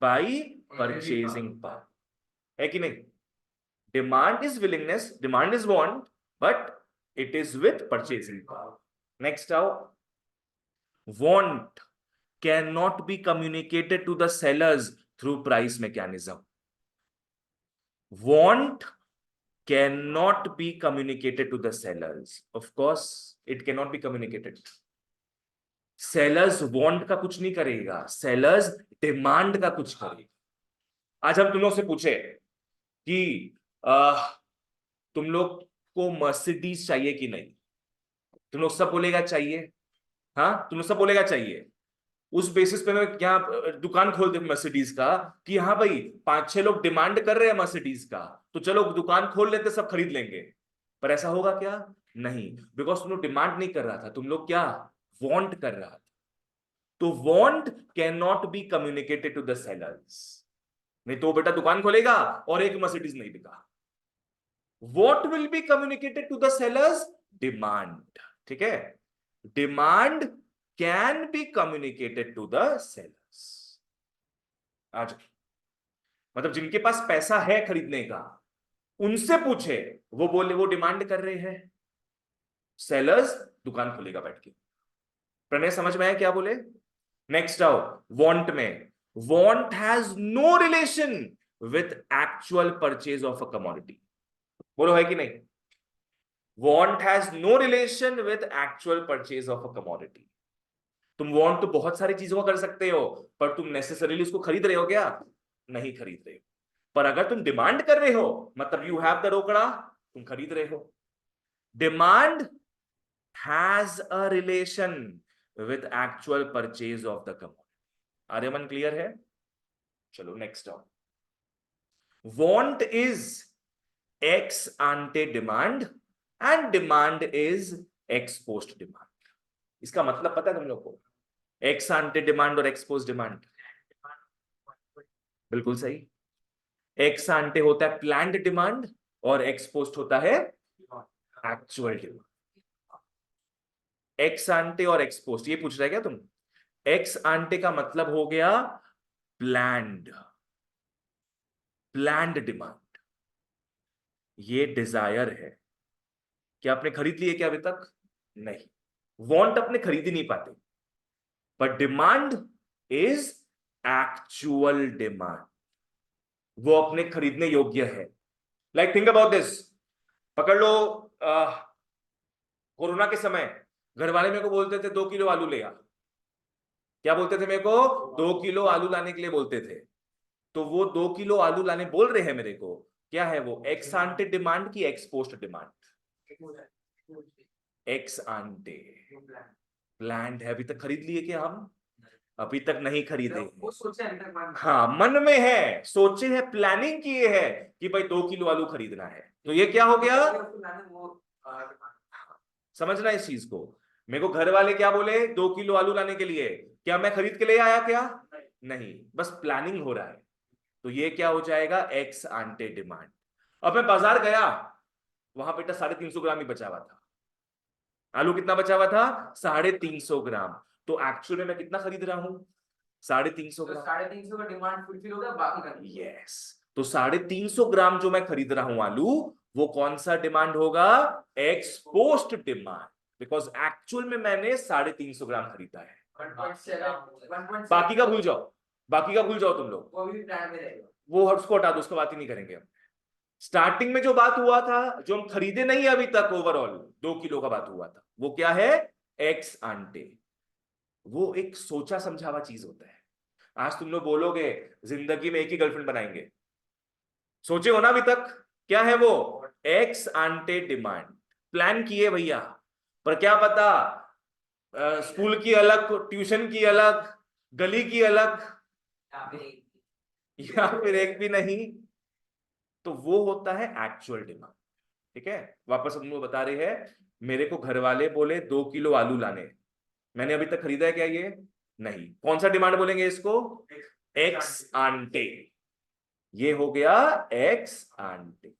by purchasing power, है कि नहीं? Demand is willingness, demand is want, but it is with purchasing power. Next आओ. Want can not be communicated to the sellers through price mechanism. Want cannot be communicated to the sellers. Of course, it cannot be communicated. Sellers want का कुछ नहीं करेगा, sellers demand का कुछ करेगा. आज हम तुम लोग से पूछे कि तुम लोग को मर्सिडीज चाहिए कि नहीं, तुम लोग सब बोलेगा चाहिए. हाँ, तुम लोग सब बोलेगा चाहिए. उस बेसिस पे मैं क्या दुकान खोल दे मर्सिडीज का कि हाँ भाई 5-6 लोग डिमांड कर रहे हैं मर्सिडीज का, तो चलो दुकान खोल लेते, सब खरीद लेंगे. पर ऐसा होगा क्या? नहीं, बिकॉज तुम लोग डिमांड नहीं कर रहा था, तुम लोग क्या वांट कर रहा था. तो want can not be communicated to the sellers. नहीं तो बेटा दुकान खोलेगा और एक मर्सिडीज नहीं बिका. What will be communicated to the sellers? Demand. ठीक है, demand can be communicated to the sellers. आज मतलब जिनके पास पैसा है खरीदने का, उनसे पूछे, वो बोले वो डिमांड कर रहे हैं, सेलर्स दुकान खोलेगा बैठ के. प्रणय समझ में आया क्या बोले? नेक्स्ट आओ. वांट में want has no relation with actual purchase of a commodity. बोलो है कि नहीं? Want has no relation with actual purchase of a commodity. तुम वांट तो बहुत सारी चीजों का कर सकते हो, पर तुम नेसेसरीली उसको खरीद रहे हो क्या? नहीं खरीद रहे हो. पर अगर तुम डिमांड कर रहे हो, मतलब यू हैव द रोकड़ा, तुम खरीद रहे हो. Demand has a relation with actual purchase of the commodity. Aryaman clear है? चलो नेक्स्ट आओ. Want is ex ante demand and demand is ex post demand. इसका मतलब पता है तुम लोग को? एक्स आंटे डिमांड और एक्स पोस्ट डिमांड. बिल्कुल सही. एक्स आंटे होता है प्लान्ड डिमांड और एक्स पोस्ट होता है एक्चुअल डिमांड. एक्स आंटे और एक्स पोस्ट, ये पूछ रहा है क्या तुम? एक्स आंटे का मतलब हो गया प्लान्ड, प्लान्ड डिमांड. ये डिजायर है. क्या आपने खरीद लिए क्या अभी तक? नहीं. वांट अपने खरीद ही नहीं पाते, पर डिमांड इज एक्चुअल डिमांड, वो अपने खरीदने योग्य है. Like think about this. पकड़ लो, कोरोना के समय घर वाले मेरे को बोलते थे 2 किलो आलू ले आ. क्या बोलते थे मेरे को? 2 किलो आलू लाने के लिए बोलते थे. तो वो 2 किलो आलू लाने बोल रहे हैं मेरे को, क्या है वो? एक्स आंटे डिमांड की ex post demand? Ex ante planned है. अभी तक खरीद लिए क्या हम? अभी तक नहीं खरीदे. वो सोचे अंदर मन में। हाँ, मन में है, सोचे है, प्लानिंग किए है कि भाई 2 किलो आलू खरीदना है. तो ये क्या हो गया? समझना इस चीज को. मेरे को घर वाले क्या बोले? 2 किलो आलू लाने के लिए. क्या मैं खरीद के ले आया क्या? नहीं, बस प्लानिंग हो रहा है. तो ये क्या हो जाएगा? Ex ante demand. अब मैं बाजार गया, वहां बेटा 350 ग्राम ही बचा हुआ था. आलू कितना बचा हुआ था? 350 ग्राम. तो एक्चुअल में मैं कितना खरीद रहा हूं? 350 ग्राम. 350 का डिमांड फुलफिल हो गया, बाकी का यस. तो 350 ग्राम जो मैं खरीद रहा हूं आलू, वो कौन सा डिमांड होगा? X post demand. Because actual में मैंने 350 ग्राम खरीदा है. 1.7 बाकी का भूल जाओ, बाकी का भूल जाओ तुम लोग. वो भी प्लान में रहेगा. वो उसको हटा दो, उसको बात ही नहीं करेंगे हम. स्टार्टिंग में जो बात हुआ था, जो हम खरीदे नहीं अभी तक, ओवरऑल 2 किलो का बात हुआ था, वो क्या है? एक्स आंटे. वो एक सोचा समझावा चीज होता है. आज तुम लोग बोलोगे जिंदगी में एक ही गर्लफ्रेंड बनाएंगे, सोचे हो ना अभी तक? क्या है वो? Ex ante demand. प्लान किए भैया, पर क्या पता स्कूल की अलग, ट्यूशन की अलग, गली की अलग, या फिर एक भी नहीं. तो वो होता है एक्चुअल डिमांड. ठीक है, वापस हम लोग बता रहे हैं, मेरे को घर वाले बोले 2 किलो आलू लाने, मैंने अभी तक खरीदा है क्या ये? नहीं। कौन सा डिमांड बोलेंगे इसको? एक्स आंटे। ये हो गया एक्स आंटे।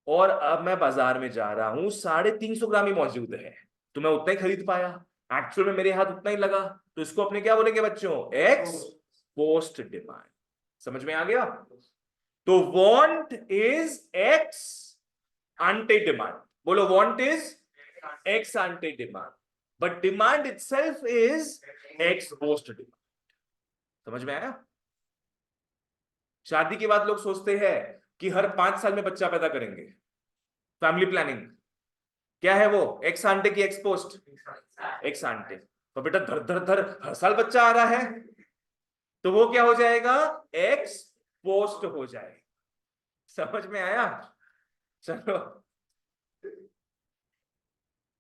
और अब मैं बाजार में जा रहा हूं, 350 ग्राम ही मौजूद है, तो मैं उतना ही खरीद पाया, एक्चुअल में मेरे हाथ उतना ही लगा, तो इसको अपने क्या बोलेंगे बच्चों? Ex post demand. समझ में आ गया? तो want is ex ante demand. बोलो, want is ex ante demand, but demand itself is ex post demand. समझ में आया? शादी के बाद लोग सोचते हैं कि हर 5 साल में बच्चा पैदा करेंगे, फैमिली प्लानिंग। क्या है वो? एक्स आंटे की एक्स पोस्ट? एक्स आंटे। तो बेटा धर धर धर हर साल बच्चा आ रहा है, तो वो क्या हो जाएगा? एक्स पोस्ट हो जाएगा। समझ में आया? चलो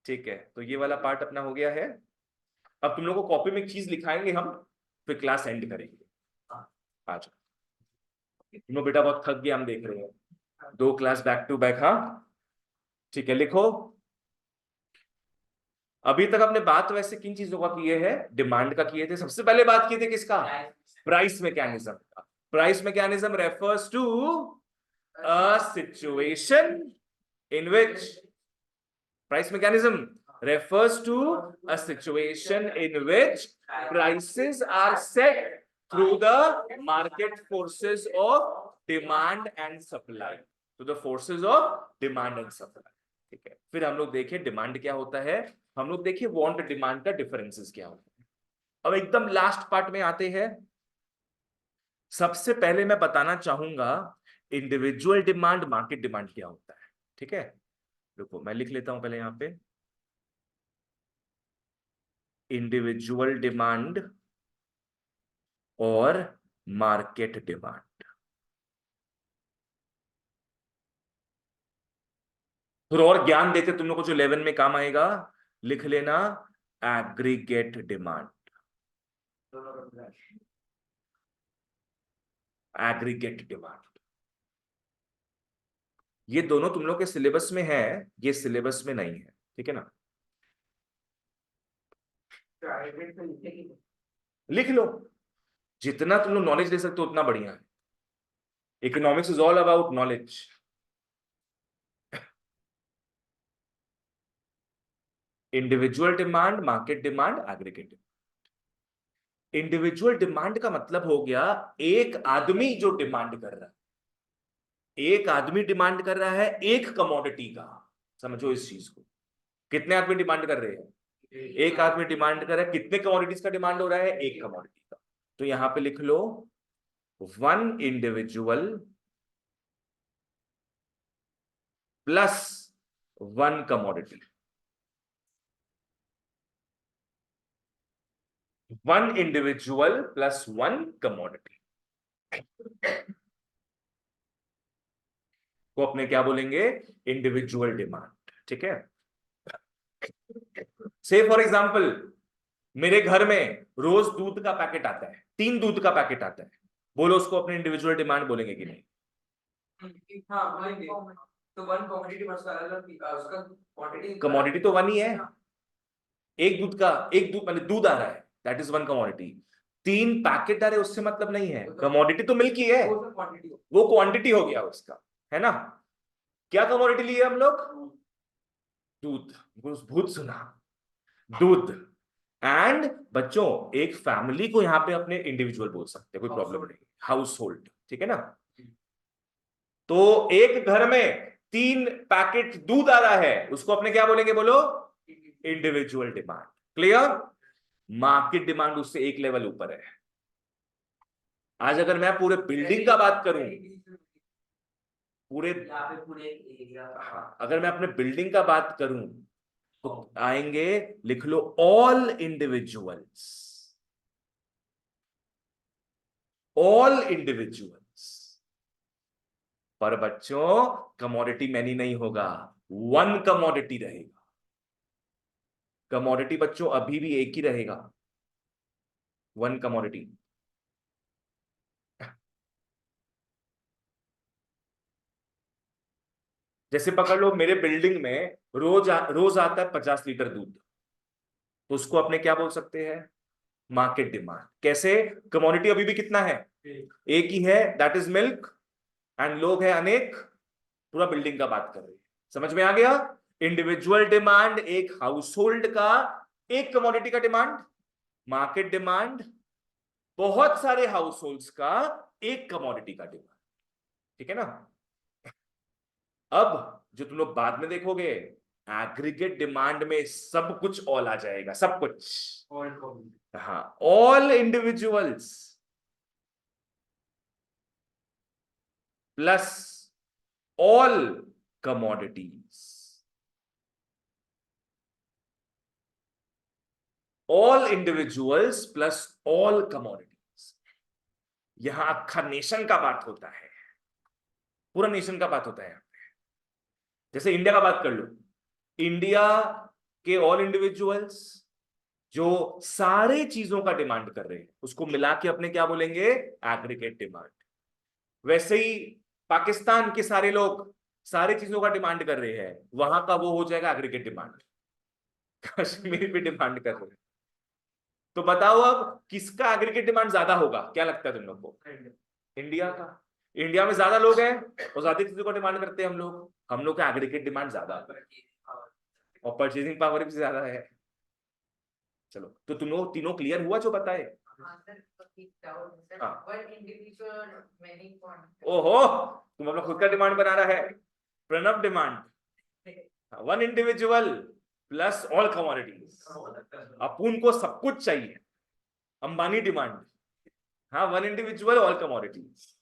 ठीक है, तो ये वाला पार्ट अपना हो गया है। अब तुम लोगों को कॉपी में एक चीज लिखाएंगे हम, फिर क्लास एंड करेंगे। आज तुम लोग बेटा बहुत थक गए, हम देख रहे हैं 2 क्लास बैक टू बैक। हाँ ठीक है, लिखो। अभी तक हमने बात वैसे किन चीजों का किए है? डिमांड का किए थे। सबसे पहले बात किए थे किसका? प्राइस मैकेनिज्म का। Price mechanism refers to a situation in which, price mechanism refers to a situation in which prices are set through the market forces of demand and supply, to the forces of demand and supply। ठीक है, फिर हम लोग देखें demand क्या होता है, हम लोग देखें वांट डिमांड का डिफरेंसेस क्या होता है। अब एकदम लास्ट पार्ट में आते हैं। सबसे पहले मैं बताना चाहूंगा इंडिविजुअल डिमांड, मार्केट डिमांड क्या होता है। ठीक है, रुको मैं लिख लेता हूं पहले यहां पे, इंडिविजुअल डिमांड और मार्केट डिमांड। थोड़ा और ज्ञान देते तुम लोग को जो 11 में काम आएगा, लिख लेना एग्रीगेट डिमांड। एग्रीगेट डिमांड, ये दोनों तुम लोग के सिलेबस में है, ये सिलेबस में नहीं है। ठीक है ना? लिख लो, जितना तुम लोग नॉलेज ले सकते हो उतना बढ़िया है। Economics is all about knowledge. Individual demand, market demand, aggregate demand. Individual demand का मतलब हो गया एक आदमी जो डिमांड कर रहा है, एक आदमी डिमांड कर रहा है एक कमोडिटी का। समझो इस चीज को, कितने आदमी डिमांड कर रहे हैं? एक आदमी डिमांड कर रहा है। कितने कमोडिटीज का डिमांड हो रहा है? एक कमोडिटी का। तो यहां पे लिख लो one individual plus one commodity. One individual plus one commodity को अपने क्या बोलेंगे? Individual demand. ठीक है, से फॉर एग्जाम्पल मेरे घर में रोज दूध का पैकेट आता है, 3 दूध का पैकेट आता है, बोलो उसको अपने इंडिविजुअल डिमांड बोलेंगे कि नहीं? हाँ बोलेंगे। तो वन कमोडिटी उसका अलग उसका क्वांटिटी, कमोडिटी तो वन ही है। एक दूध का, एक दूध मतलब दूध आ रहा है, that is one commodity. 3 packet आ रहे उससे मतलब नहीं है, कमोडिटी तो मिल्क ही है, वो क्वांटिटी हो गया उसका, है ना? क्या कमोडिटी ली है हम लोग? दूध। भूत सुना, दूध। एंड बच्चों एक फैमिली को यहां पे अपने इंडिविजुअल बोल सकते हैं, कोई प्रॉब्लम नहीं। हाउस होल्ड, ठीक है ना? तो एक घर में 3 पैकेट दूध आ रहा है, उसको अपने क्या बोलेंगे? बोलो, individual demand. Clear? Market demand उससे एक लेवल ऊपर है। आज अगर मैं पूरे बिल्डिंग का बात करूं, पूरे हाँ, अगर मैं अपने बिल्डिंग का बात करूं तो आएंगे, लिख लो ऑल इंडिविजुअल्स, ऑल इंडिविजुअल्स। पर बच्चों कमोडिटी मैनी नहीं होगा, वन कमोडिटी रहेगा। कमोडिटी बच्चों अभी भी एक ही रहेगा, वन कमोडिटी। जैसे पकड़ लो मेरे बिल्डिंग में रोज आता है 50 लीटर दूध, तो उसको अपने क्या बोल सकते हैं, मार्केट डिमांड। कैसे, कमोडिटी अभी भी कितना है, एक ही है, दैट इज मिल्क, एंड लोग है अनेक, पूरा बिल्डिंग का बात कर रहे हैं। समझ में आ गया, इंडिविजुअल डिमांड एक हाउस होल्ड का, एक कमोडिटी का डिमांड, मार्केट डिमांड बहुत सारे हाउस होल्ड्स का एक कमोडिटी का डिमांड। ठीक है ना। अब जो तुम लोग बाद में देखोगे, एग्रीगेट डिमांड में सब कुछ ऑल आ जाएगा, सब कुछ। हाँ, all individuals plus all commodities, all individuals plus all commodities. यहां अक्खा नेशन का बात होता है, पूरा नेशन का बात होता है। जैसे इंडिया का बात कर लो, इंडिया के ऑल इंडिविजुअल्स जो सारे चीजों का डिमांड कर रहे हैं, उसको मिला के अपने क्या बोलेंगे, एग्रीगेट डिमांड। वैसे ही पाकिस्तान के सारे लोग सारी चीजों का डिमांड कर रहे हैं, वहां का वो हो जाएगा एग्रीगेट डिमांड। कश्मीर भी डिमांड कर रहे हैं, तो बताओ अब किसका एग्रीगेट डिमांड ज्यादा होगा, क्या लगता है तुम लोग को, इंडिया का। इंडिया में ज्यादा लोग हैं और ज्यादा चीजों का डिमांड करते हैं हम लोग का एग्रीगेट डिमांड ज्यादा है और परचेजिंग पावर भी ज्यादा है। चलो, तो तुम लोग तीनों क्लियर हुआ जो बताए। हाँ। ओहो, तुम अपना खुद का डिमांड बना रहा है, Pranav demand, one individual plus all commodities. अपुन को सब कुछ चाहिए, अंबानी डिमांड, हाँ, वन इंडिविजुअल ऑल कमोडिटीज।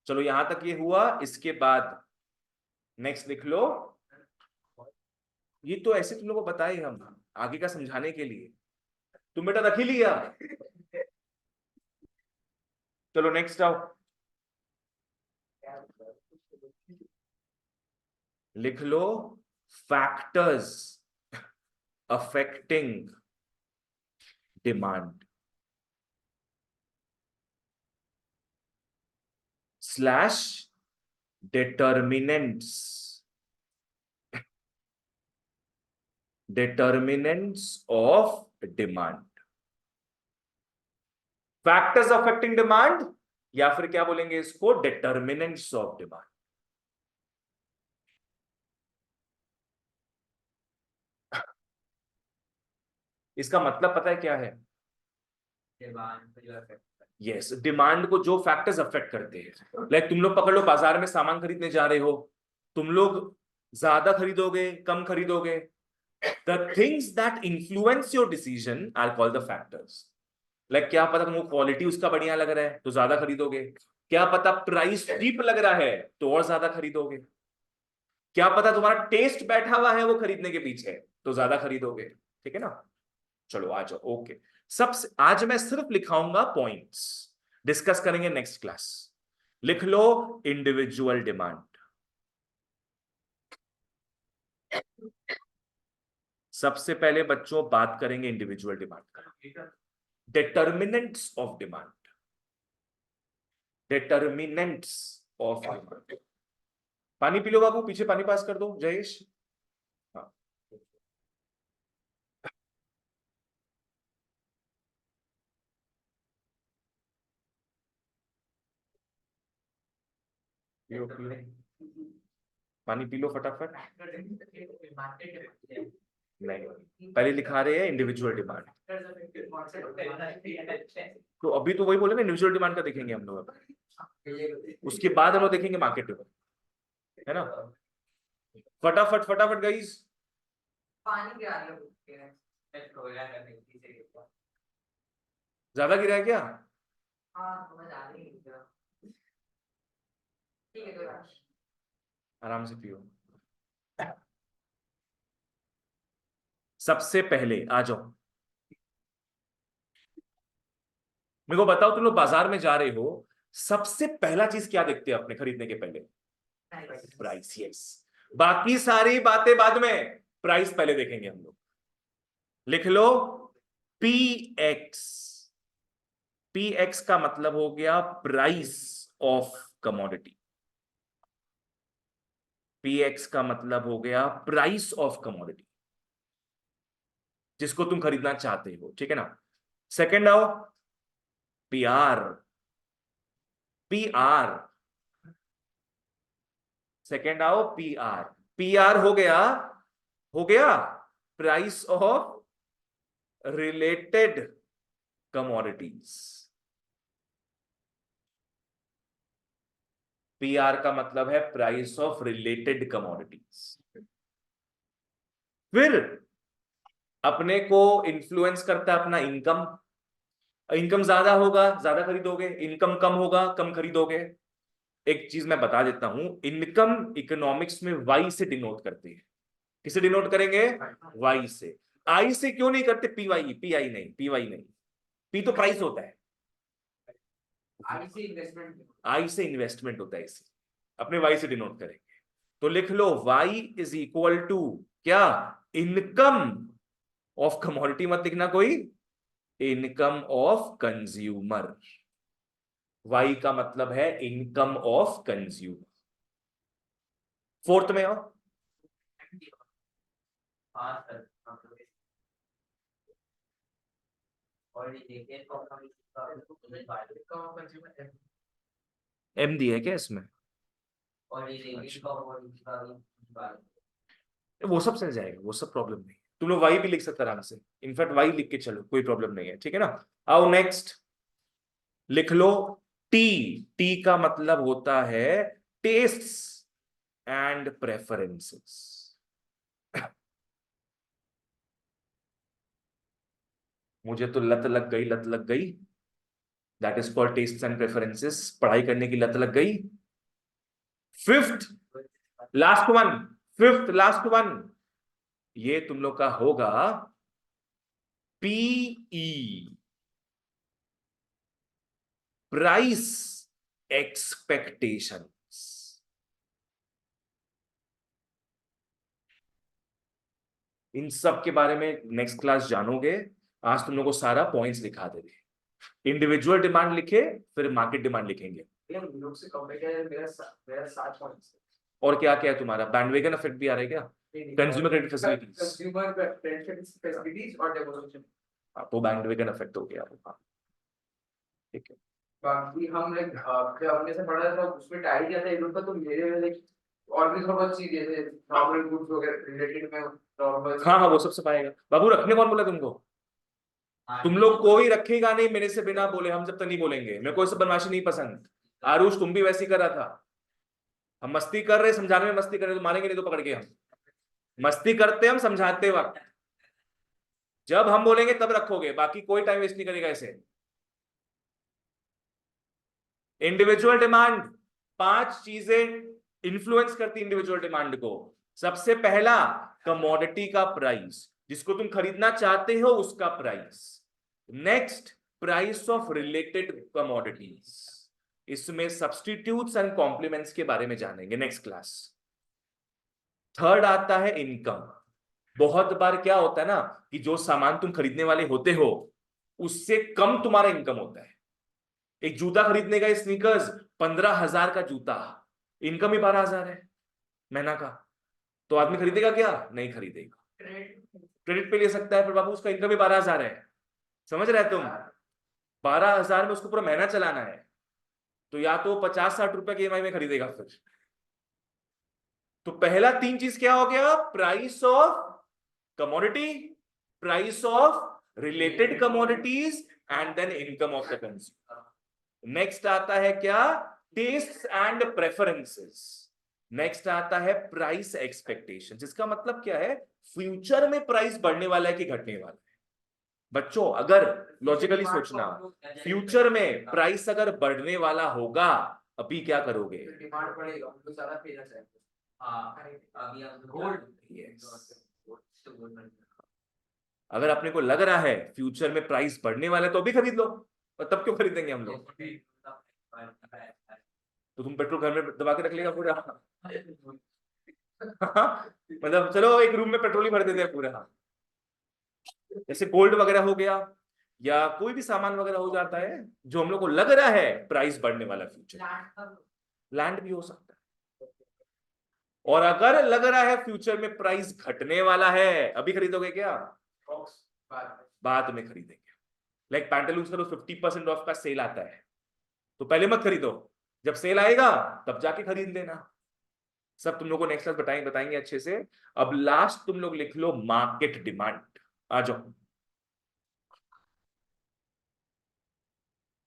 चलो यहां तक ये हुआ, इसके बाद नेक्स्ट लिख लो। ये तो ऐसे तुम लोगों को बताए हम आगे का समझाने के लिए, तुम बेटा रख ही लिया। चलो नेक्स्ट आओ, लिख लो factors affecting demand slash determinants of demand। Factors affecting demand या फिर क्या बोलेंगे इसको, डिटर्मिनेंट्स ऑफ डिमांड। इसका मतलब पता है क्या है, यस, डिमांड को जो फैक्टर्स अफेक्ट करते हैं। लाइक तुम लोग पकड़ लो, बाजार में सामान खरीदने जा रहे हो, तुम लोग ज्यादा खरीदोगे कम खरीदोगे, the things that influence your decision are called the factors. Like क्या पता तुमको क्वालिटी उसका बढ़िया लग रहा है तो ज्यादा खरीदोगे, क्या पता प्राइस चीप लग रहा है तो और ज्यादा खरीदोगे, क्या पता तुम्हारा टेस्ट बैठा हुआ है वो खरीदने के पीछे तो ज्यादा खरीदोगे। ठीक है ना। चलो आ जाओ, ओके। सबसे आज मैं सिर्फ लिखाऊंगा पॉइंट्स, डिस्कस करेंगे नेक्स्ट क्लास। लिख लो इंडिविजुअल डिमांड। सबसे पहले बच्चों बात करेंगे इंडिविजुअल डिमांड का, determinants of demand, determinants of demand. पानी पी लो बाबू, पीछे पानी पास कर दो जयेश। हाँ, पियो पियो, पानी पी लो फटाफट। नहीं, पहले लिखा रहे हैं इंडिविजुअल डिमांड, तो अभी तो वही बोले ना, इंडिविजुअल डिमांड का देखेंगे हम लोग, उसके बाद हम लोग देखेंगे मार्केट डिमांड, है ना। फटाफट फटाफट गाइस, पानी गिरा दिया, ज्यादा गिरा है क्या, हाँ समझ आ रही है, ठीक है कोई बात नहीं। आराम से पियो। सबसे पहले आ जाओ, मेरे को बताओ, तुम लोग बाजार में जा रहे हो, सबसे पहला चीज क्या देखते हैं अपने खरीदने के पहले, प्राइस। यस, बाकी सारी बातें बाद में, प्राइस पहले देखेंगे हम लोग। लिख लो पी एक्स, पी एक्स का मतलब हो गया प्राइस ऑफ कमोडिटी, PX का मतलब हो गया प्राइस ऑफ कमोडिटी, जिसको तुम खरीदना चाहते हो, ठीक है ना। सेकंड आओ PR, PR सेकंड आओ PR, PR हो गया price of related commodities. PR का मतलब है प्राइस ऑफ रिलेटेड कमोडिटीज। फिर अपने को इन्फ्लुएंस करता है अपना इनकम, इनकम ज्यादा होगा ज्यादा खरीदोगे, इनकम कम होगा कम खरीदोगे। एक चीज मैं बता देता हूं, इनकम इकोनॉमिक्स में वाई से डिनोट करते हैं। किसे डिनोट करेंगे? वाई से। आई से क्यों नहीं करते? PY, PI नहीं, PY नहीं, P तो प्राइस होता है, आई से इन्वेस्टमेंट, आई से इन्वेस्टमेंट होता है, इसे अपने वाई से डिनोट करेंगे। तो लिख लो Y इज इक्वल टू क्या? इनकम ऑफ कमोडिटी, मत लिखना कोई, इनकम ऑफ कंज्यूमर। Y का मतलब है इनकम ऑफ कंज्यूमर। फोर्थ में आओ, हाँ सर, और ये देखिए M दिया है क्या इसमें? और ये देखिए वो सब चल जाएगा, वो सब प्रॉब्लम नहीं। तुम लोग वाई भी लिख सकते आराम से, इनफैक्ट वाई लिख के चलो, कोई प्रॉब्लम नहीं है, ठीक है ना। आओ नेक्स्ट लिख लो टी। टी का मतलब होता है टेस्ट्स एंड प्रेफरेंसेस। मुझे तो लत लग गई, लत लग गई, that is called tests and preferences. पढ़ाई करने की लत लग गई। Fifth last one, fifth last one, ये तुम लोग का होगा PE, प्राइस एक्सपेक्टेशंस। इन सब के बारे में नेक्स्ट क्लास जानोगे। आज तुम लोग को सारा पॉइंट्स दिखा दे रहे। इंडिविजुअल डिमांड लिखे, फिर मार्केट डिमांड लिखेंगे। और क्या क्या है तुम्हारा? बैंडवेगन इफेक्ट भी आ रहा है क्या? Consumer credit facilities, consumer credit facilities और डेवलपमेंट। तो बैंडवेगन इफेक्ट हो गया। हाँ ठीक है। बाकी हम लाइक जब हमने से पढ़ा था उसमें टाइप किया था इन लोग का, तो मेरे लाइक और भी थोड़ा चीजें थे नॉर्मल गुड्स वगैरह रिलेटेड में नॉर्मल। हाँ हाँ वो सब सब आएगा। बाबू रखने कौन बोला तुमको? तुम लोग कोई रखेगा नहीं मेरे से बिना बोले, हम जब तक नहीं बोलेंगे। मेरे को ये सब बदमाशी नहीं पसंद। आरुष तुम भी वैसे ही कर रहा था। हम मस्ती कर रहे, समझाने में मस्ती कर रहे, तो मारेंगे नहीं तो पकड़ के। हम मस्ती करते, हम समझाते वक्त, जब हम बोलेंगे तब रखोगे, बाकी कोई टाइम वेस्ट नहीं करेगा ऐसे। इंडिविजुअल डिमांड, 5 चीजें इन्फ्लुएंस करती इंडिविजुअल डिमांड को। सबसे पहला कमोडिटी का प्राइस, जिसको तुम खरीदना चाहते हो उसका price. Next price of related commodities, इसमें सब्स्टिट्यूट्स एंड कॉम्प्लीमेंट्स के बारे में जानेंगे नेक्स्ट क्लास। थर्ड आता है इनकम। बहुत बार क्या होता है ना कि जो सामान तुम खरीदने वाले होते हो उससे कम तुम्हारा इनकम होता है। एक जूता खरीदने का, स्नीकर्स 15,000 का जूता, इनकम ही 12,000 है महीना का, तो आदमी खरीदेगा क्या? नहीं खरीदेगा। क्रेडिट पे ले सकता है, पर बाबू उसका इनकम ही 12,000 है। समझ रहे तुम? 12,000 में उसको पूरा महीना चलाना है, तो या तो 50-60 रुपए की EMI में खरीदेगा फिर। तो पहला 3 चीज क्या हो गया? Price of commodity, price of related commodities, and then income of the consumer. Next आता है क्या? Test and preferences. नेक्स्ट आता है प्राइस एक्सपेक्टेशन, जिसका मतलब क्या है? फ्यूचर में प्राइस बढ़ने वाला है कि घटने वाला है। बच्चों अगर लॉजिकली सोचना, फ्यूचर में प्राइस अगर बढ़ने वाला होगा, अभी क्या करोगे? डिमांड बढ़ेगा, उनको ज्यादा फेमस है। हाँ अभी हम गोल्ड, अगर अपने को लग रहा है फ्यूचर में प्राइस बढ़ने वाला है तो अभी खरीद लो, और तब क्यों खरीदेंगे हम लोग? तो तुम पेट्रोल घर में दबा के रख लेगा पूरा। मतलब चलो एक रूम में पेट्रोल ही भर देते हैं पूरा। जैसे गोल्ड वगैरह हो गया, या कोई भी सामान वगैरह हो जाता है जो हम लोग को लग रहा है प्राइस बढ़ने वाला फ्यूचर। लैंड भी हो सकता है। और अगर लग रहा है फ्यूचर में प्राइस घटने वाला है, अभी खरीदोगे क्या? बाद में खरीदेंगे। लाइक पैंटालून्स का तो 50% ऑफ का सेल आता है, तो पहले मत खरीदो, जब सेल आएगा तब जाके खरीद लेना। सब तुम लोग को नेक्स्ट क्लास बताएंगे अच्छे से। अब लास्ट तुम लोग लिख लो मार्केट डिमांड। आ जाओ,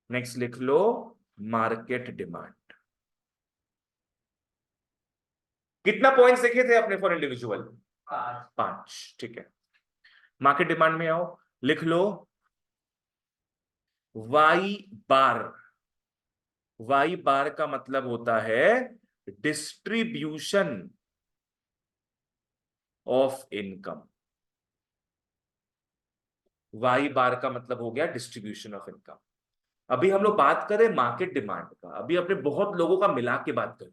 नेक्स्ट लिख लो मार्केट डिमांड। कितना पॉइंट्स लिखे थे अपने फॉर इंडिविजुअल? 5। ठीक है, मार्केट डिमांड में आओ, लिख लो वाई बार। वाई बार का मतलब होता है डिस्ट्रीब्यूशन ऑफ इनकम। वाई बार का मतलब हो गया डिस्ट्रीब्यूशन ऑफ इनकम। अभी हम लोग बात करें मार्केट डिमांड का, अभी अपने बहुत लोगों का मिला के बात करें।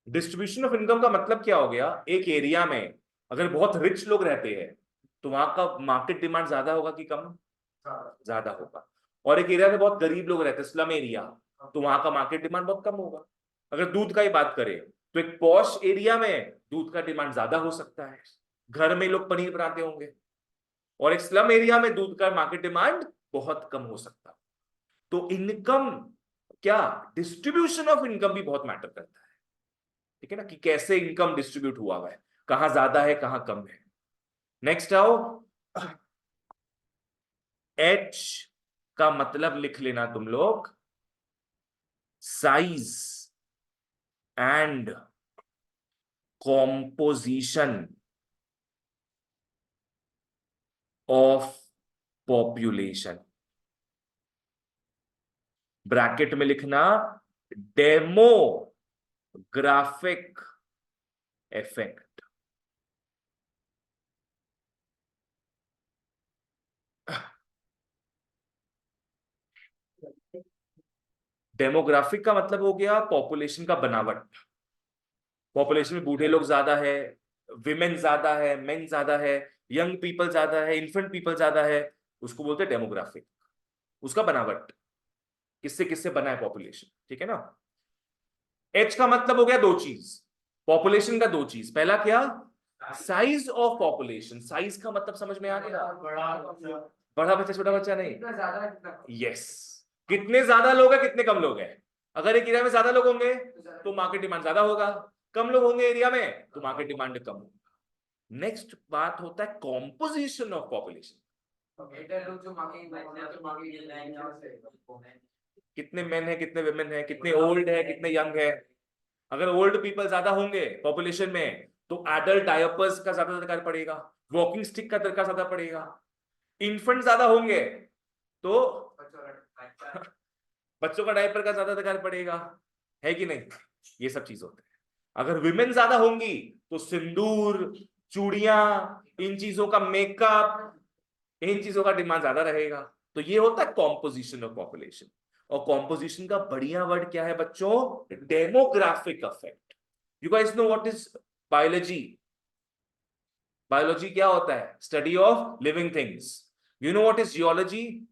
डिस्ट्रीब्यूशन ऑफ इनकम का मतलब क्या हो गया? एक एरिया में अगर बहुत रिच लोग रहते हैं तो वहां का मार्केट डिमांड ज्यादा होगा कि कम? ज्यादा होगा। और एक एरिया में बहुत गरीब लोग रहते हैं, स्लम एरिया, तो वहां का मार्केट डिमांड बहुत कम होगा। अगर दूध का ही बात करें तो एक पॉश एरिया में दूध का डिमांड ज्यादा हो सकता है, घर में लोग पनीर बनाते होंगे। और एक स्लम एरिया में दूध का मार्केट डिमांड बहुत कम हो सकता है। तो इनकम क्या, डिस्ट्रीब्यूशन ऑफ इनकम भी बहुत मैटर करता है। ठीक है ना, कि कैसे इनकम डिस्ट्रीब्यूट हुआ है, कहां ज्यादा है कहां कम है। नेक्स्ट आओ, एच का मतलब लिख लेना तुम लोग size and composition of population. Bracket में लिखना डेमोग्राफिक इफेक्ट। डेमोग्राफिक का मतलब हो गया पॉपुलेशन का बनावट। पॉपुलेशन में बूढ़े लोग ज्यादा है, विमेन ज्यादा है, मेन ज्यादा है, यंग पीपल ज्यादा है, इन्फेंट पीपल ज्यादा है, उसको बोलते हैं डेमोग्राफिक। उसका बनावट, किससे किससे बना है पॉपुलेशन। ठीक है ना। एच का मतलब हो गया दो चीज, पॉपुलेशन का दो चीज। पहला क्या? Size of population. साइज का मतलब समझ में आ गया? बड़ा बच्चा छोटा बच्चा नहीं। यस, कितने ज्यादा लोग हैं कितने कम लोग हैं। अगर एक एरिया में ज्यादा लोग होंगे तो मार्केट डिमांड ज्यादा होगा, कम लोग होंगे एरिया में तो मार्केट डिमांड कम होगा। नेक्स्ट बात होता है कॉम्पोजिशन ऑफ पॉपुलेशन। कितने मेन है कितने वुमेन है, कितने ओल्ड है कितने यंग है। अगर ओल्ड पीपल ज्यादा होंगे पॉपुलेशन में तो एडल्ट डायपर्स का ज्यादा दरकार पड़ेगा, वॉकिंग स्टिक का दरकार ज्यादा पड़ेगा। इन्फेंट ज्यादा होंगे तो बच्चों का डायपर का ज्यादा दरकार पड़ेगा, है कि नहीं? ये सब चीज होते हैं। अगर विमेन ज्यादा होंगी तो सिंदूर, चूड़ियां, इन चीजों का मेकअप, इन चीजों का डिमांड ज्यादा रहेगा। तो ये होता है कॉम्पोजिशन ऑफ पॉपुलेशन। और कॉम्पोजिशन का बढ़िया वर्ड क्या है बच्चों? Demographic effect. You guys know what is biology? Biology क्या होता है? Study of living things. You know what is geology?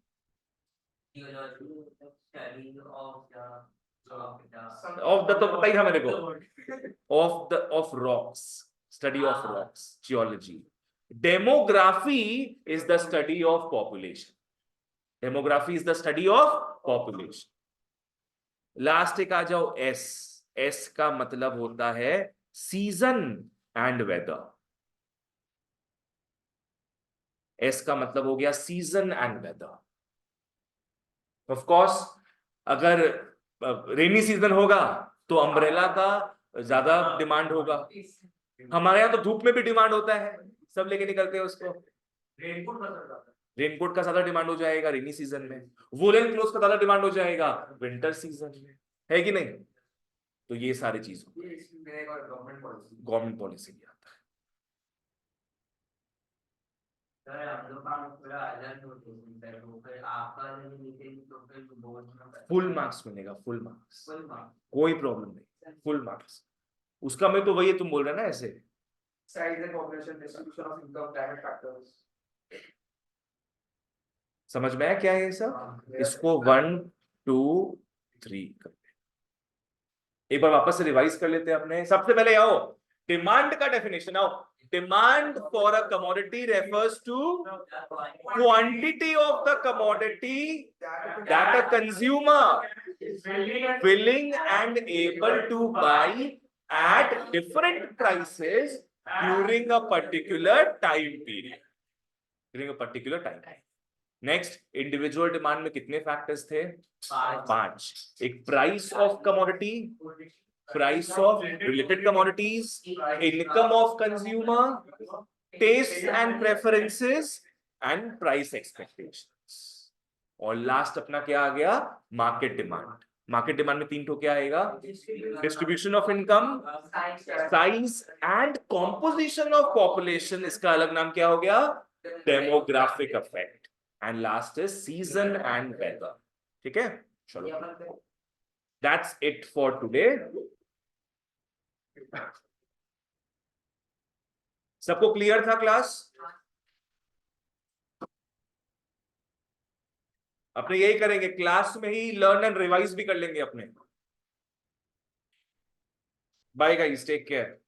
Of the, तो पता ही था मेरे को। Of rocks, study of rocks, geology. Demography is the study of population. Demography is the study of population. Last एक आ जाओ, एस। एस का मतलब होता है सीजन एंड वेदर। एस का मतलब हो गया season and weather. Of course, अगर रेनी सीजन होगा तो अम्ब्रेला का ज्यादा डिमांड होगा। हमारे यहाँ तो धूप में भी डिमांड होता है, सब लेके निकलते हैं उसको। रेनकोट का ज्यादा डिमांड हो जाएगा रेनी सीजन में, वुलन क्लोथ का ज्यादा डिमांड हो जाएगा विंटर सीजन में, है कि नहीं? तो ये सारी चीज गवर्नमेंट पॉलिसी भी आता है। फुल मार्क्स मिलेगा, फुल मार्क्स, कोई प्रॉब्लम नहीं, फुल मार्क्स। उसका मैं तो वही तुम बोल रहे ना ऐसे, Size and population, distribution of income, climate factors. समझ में आया क्या है ये सब? इसको 1 2 3 कर एक बार वापस से रिवाइज कर लेते हैं अपने। सबसे पहले आओ डिमांड का डेफिनेशन, आओ। Demand for a commodity refers to quantity of the commodity that a consumer willing and able to buy at different prices during a particular time period. During a particular time. Next, individual demand में कितने factors थे? 5। एक price of commodity, price of related commodities, income of consumer, taste and preferences and price expectations. और last अपना क्या आ गया? Market demand. Market demand में 3 ठो क्या आएगा? Distribution of income, size and composition of population. इसका अलग नाम क्या हो गया? Demographic effect. And last is season and weather. ठीक है, चलो, दैट्स इट फॉर टुडे। सबको क्लियर था क्लास? अपने यही करेंगे, क्लास में ही लर्न एंड रिवाइज भी कर लेंगे अपने। Bye guys, take care.